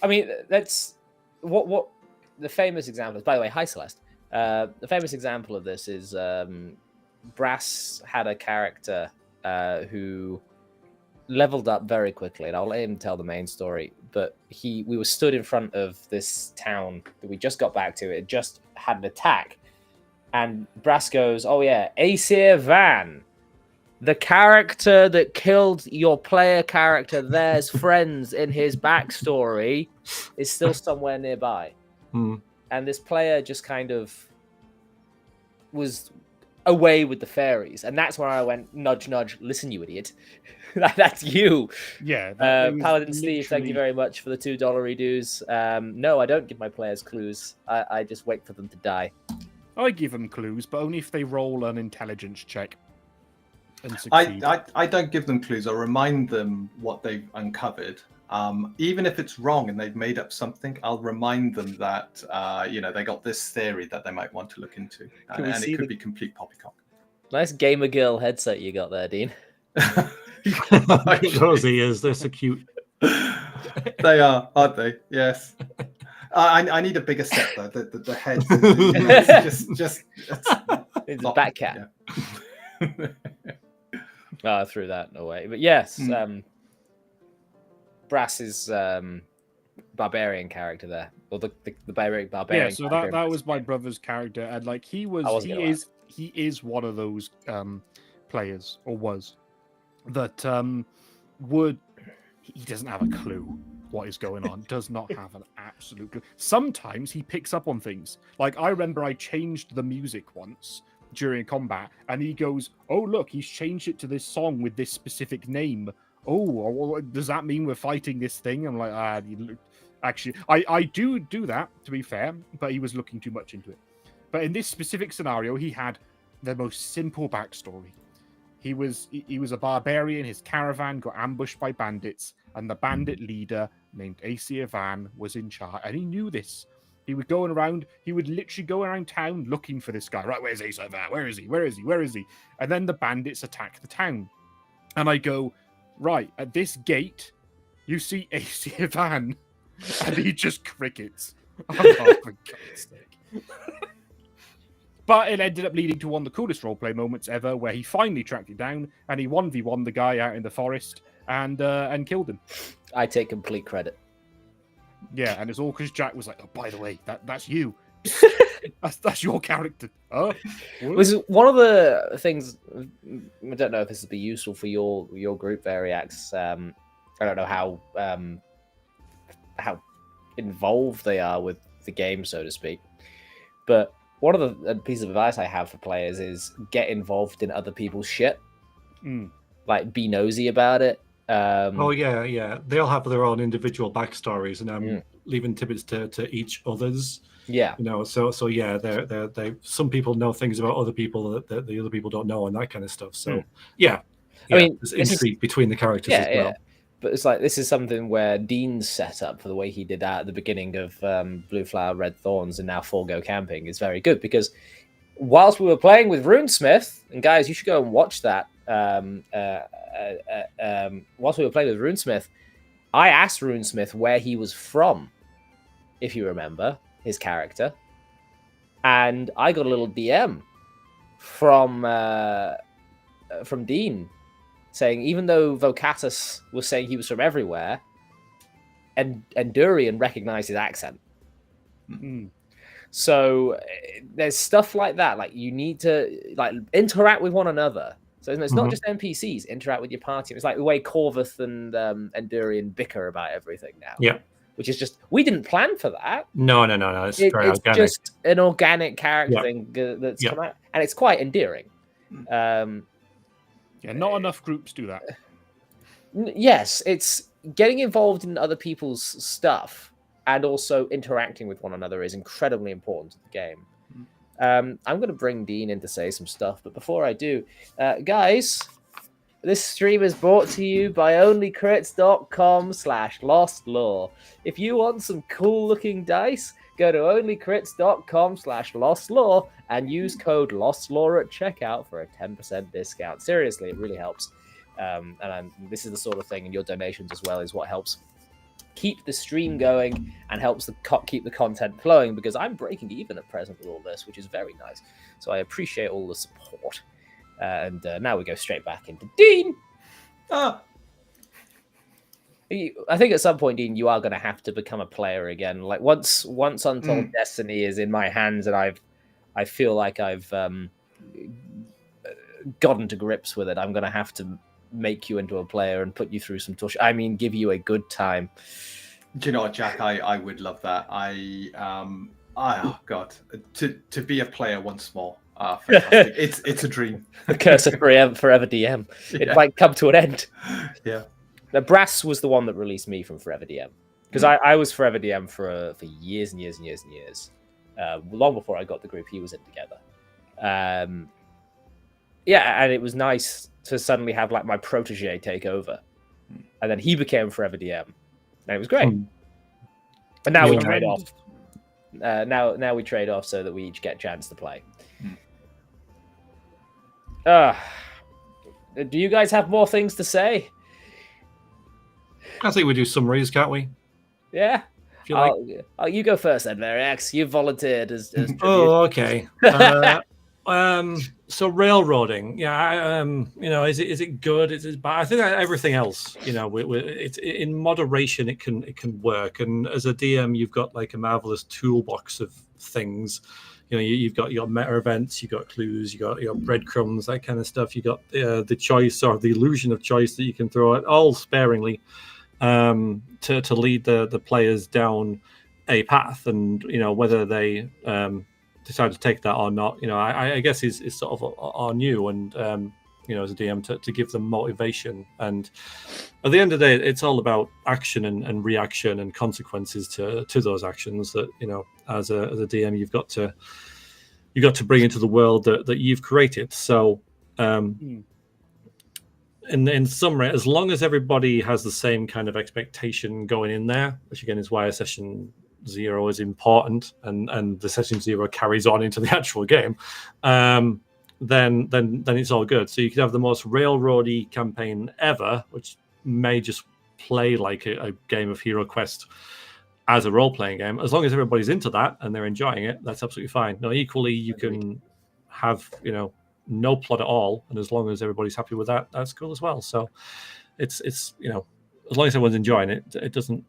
I mean, that's what the famous example is. By the way, hi Celeste. The famous example of this is Brass had a character who leveled up very quickly, and I'll let him tell the main story. But we were stood in front of this town that we just got back to. It just had an attack, and Brass goes, "Oh yeah, Aesir Van, the character that killed your player character, there's friends in his backstory, is still somewhere nearby." And this player just kind of was away with the fairies, and that's where I went, nudge nudge, listen you idiot. That's you. Yeah. Paladin Steve, thank you very much for the $2 redos. No, I don't give my players clues. I just wait for them to die. I give them clues, but only if they roll an intelligence check and succeed. I don't give them clues. I remind them what they've uncovered. Even if it's wrong and they've made up something, I'll remind them that they got this theory that they might want to look into, and it could be complete poppycock. Nice Gamer Girl headset you got there, Dean. Those ears, they're so cute. They are, aren't they? Yes. I need a bigger set though. The head, just it's a bat cat. Yeah. I threw that away, but yes. Brass's barbarian character there, or the barbarian. Yeah, so that was my brother's character, and like he is one of those players, or was, that he doesn't have a clue what is going on, does not have an absolute clue. Sometimes he picks up on things. Like I remember I changed the music once during combat, and he goes, "Oh look, he's changed it to this song with this specific name. Oh, does that mean we're fighting this thing?" I'm like, actually, I do that, to be fair, but he was looking too much into it. But in this specific scenario, he had the most simple backstory. He was a barbarian. His caravan got ambushed by bandits, and the bandit leader named Aesir Van was in charge, and he knew this. He would literally go around town looking for this guy. Right, where's Aesir Van? Where is he? Where is he? Where is he? And then the bandits attack the town. And I go, right, at this gate, you see Aesir Van, and he just crickets. For God's sake. But it ended up leading to one of the coolest roleplay moments ever, where he finally tracked him down, and he 1v1 the guy out in the forest, and killed him. I take complete credit. Yeah, and it's all because Jack was like, "Oh, by the way, that's you. that's your character." Oh, was one of the things. I don't know if this would be useful for your group, Variax. I don't know how involved they are with the game, so to speak. But one of the pieces of advice I have for players is get involved in other people's shit. Like, be nosy about it. Yeah. They'll have their own individual backstories, and I'm leaving tidbits to each other's. Yeah. So yeah, they some people know things about other people that the other people don't know, and that kind of stuff. So I mean, there's intrigue between the characters as well. Yeah. But it's like, this is something where Dean's set up for the way he did that at the beginning of Blue Flower, Red Thorns, and now Go Camping is very good, because whilst we were playing with Runesmith, and guys, you should go and watch that. Whilst we were playing with Runesmith, I asked Runesmith where he was from, if you remember, his character. And I got a little DM from Dean, saying even though Vocatus was saying he was from everywhere, and Durian recognized his accent. So there's stuff like that. Like, you need to interact with one another. So it's not just NPCs. Interact with your party. It's like the way Corvus and Durian bicker about everything now. Yeah, which is just, we didn't plan for that. No. It's very organic. It's just an organic character thing that's come out, and it's quite endearing. Not enough groups do that. Yes, it's getting involved in other people's stuff and also interacting with one another is incredibly important to the game. I'm going to bring Dean in to say some stuff, but before I do, guys, this stream is brought to you by onlycrits.com/lostlore. If you want some cool looking dice, go to onlycrits.com/lostlore and use code LOSTLORE at checkout for a 10% discount. Seriously, it really helps. This is the sort of thing, and your donations as well is what helps keep the stream going and helps keep the content flowing, because I'm breaking even at present with all this, which is very nice. So I appreciate all the support. Now we go straight back into Dean. I think at some point, Dean, you are going to have to become a player again. Like once Untold Destiny is in my hands, and I feel like I've gotten to grips with it, I'm going to have to make you into a player and put you through some tush. I mean, give you a good time. Do you know what, Jack? I would love that. Oh God, to be a player once more. Fantastic. It's a dream. The curse of Forever DM. It might come to an end. Yeah. The Brass was the one that released me from Forever DM, because I was Forever DM for years and years and years and years. Long before I got the group he was in together. And it was nice to suddenly have like my protege take over, and then he became Forever DM, and it was great. And now we trade off. Now we trade off so that we each get a chance to play. Do you guys have more things to say? I think we do summaries, can't we? Yeah. If you like. You go first then, Variax. You volunteered as Oh, okay. So railroading, is it good? Is it bad? I think everything else, it's in moderation. It can work. And as a DM, you've got like a marvelous toolbox of things. You've got your meta events, you've got clues, you got your breadcrumbs, that kind of stuff. You got the choice or the illusion of choice that you can throw at all sparingly to lead the players down a path, and whether they decide to take that or not, I guess is sort of on you, and as a DM to give them motivation. And at the end of the day, it's all about action and reaction and consequences to those actions that as a DM you've got to bring into the world that you've created. So in summary, as long as everybody has the same kind of expectation going in there, which again is why a session 0 is important, and the session 0 carries on into the actual game, then it's all good. So you could have the most railroady campaign ever, which may just play like a game of Hero Quest as a role-playing game. As long as everybody's into that and they're enjoying it, that's absolutely fine. Now, equally, you can have no plot at all, and as long as everybody's happy with that, that's cool as well. So it's as long as everyone's enjoying it, it doesn't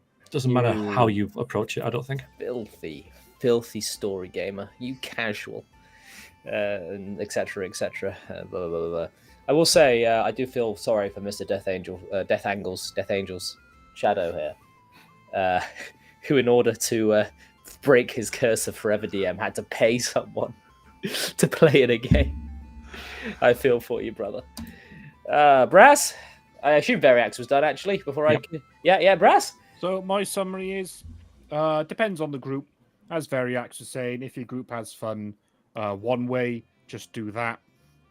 matter how you approach it, I don't think. Filthy story gamer, you casual, etc. Blah, blah, blah, blah. I will say I do feel sorry for Mr. Death Angel's shadow here, who, in order to break his curse of Forever DM, had to pay someone to play in a game. I feel for you, brother. Brass, I assume Variax was done actually before Yeah, Brass. So my summary is, depends on the group. As Variax was saying, if your group has fun one way, just do that.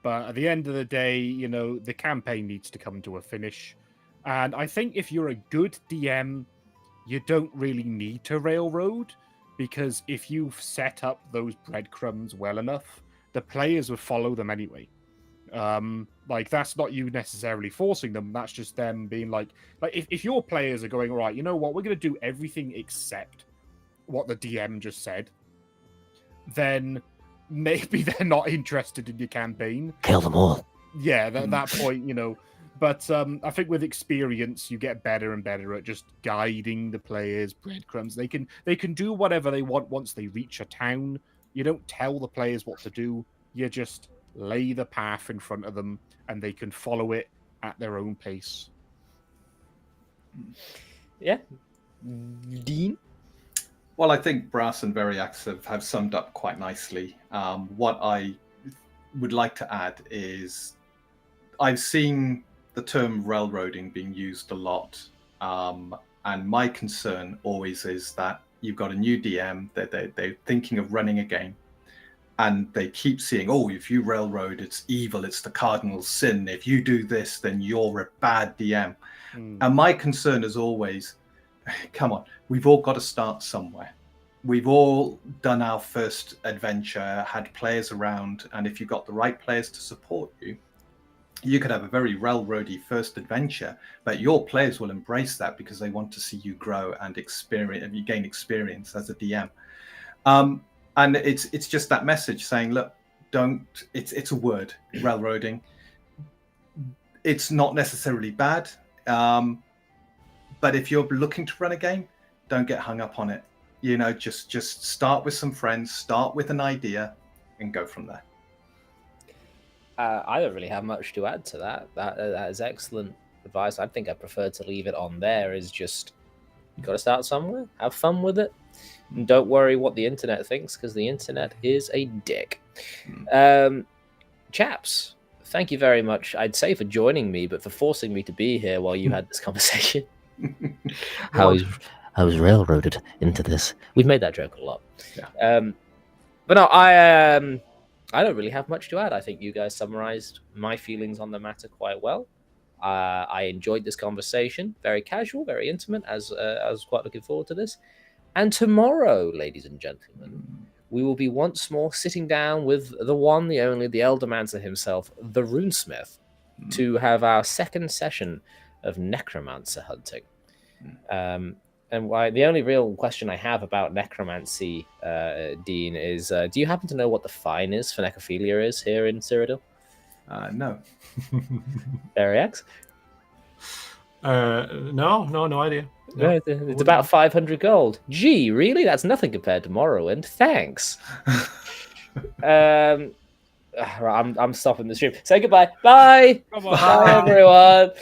But at the end of the day, the campaign needs to come to a finish. And I think if you're a good DM, you don't really need to railroad, because if you've set up those breadcrumbs well enough, the players will follow them anyway. That's not you necessarily forcing them. That's just them being like if your players are going, right, you know what, we're going to do everything except what the DM just said, then maybe they're not interested in your campaign. Kill them all. Yeah, at that point, But I think with experience, you get better and better at just guiding the players, breadcrumbs. They can do whatever they want once they reach a town. You don't tell the players what to do. You just lay the path in front of them, and they can follow it at their own pace. Yeah. Dean? Well, I think Brass and Variax have summed up quite nicely. What I would like to add is I've seen the term railroading being used a lot. And my concern always is that you've got a new DM, they're thinking of running a game. and they keep seeing, oh, if you railroad, it's evil, it's the cardinal sin. If you do this, then you're a bad DM. And my concern is always, come on, we've all got to start somewhere. We've all done our first adventure, had players around, and if you've got the right players to support you, you could have a very railroady first adventure, but your players will embrace that because they want to see you grow and you gain experience as a DM. And it's just that message saying, look, it's a word, railroading. It's not necessarily bad, but if you're looking to run a game, don't get hung up on it. Just start with some friends, start with an idea, and go from there. I don't really have much to add to that. That is excellent advice. I think I prefer to leave it on there. Is just you got to start somewhere, have fun with it, and don't worry what the internet thinks, because the internet is a dick. Chaps, thank you very much. I'd say for joining me, but for forcing me to be here while you had this conversation. I was railroaded into this. We've made that joke a lot. Yeah. But no, I don't really have much to add. I think you guys summarized my feelings on the matter quite well. I enjoyed this conversation. Very casual, very intimate, as I was quite looking forward to this. And tomorrow, ladies and gentlemen, we will be once more sitting down with the one, the only, the Eldermancer himself, the Runesmith, to have our second session of Necromancer hunting. And the only real question I have about necromancy, Dean, is do you happen to know what the fine is for necrophilia is here in Cyrodiil? No. Ariax? No idea. No, it's about 500 gold. Gee, really? That's nothing compared to Morrowind. Thanks. Right, I'm stopping the stream. Say goodbye. Bye. Bye-bye. Bye, everyone.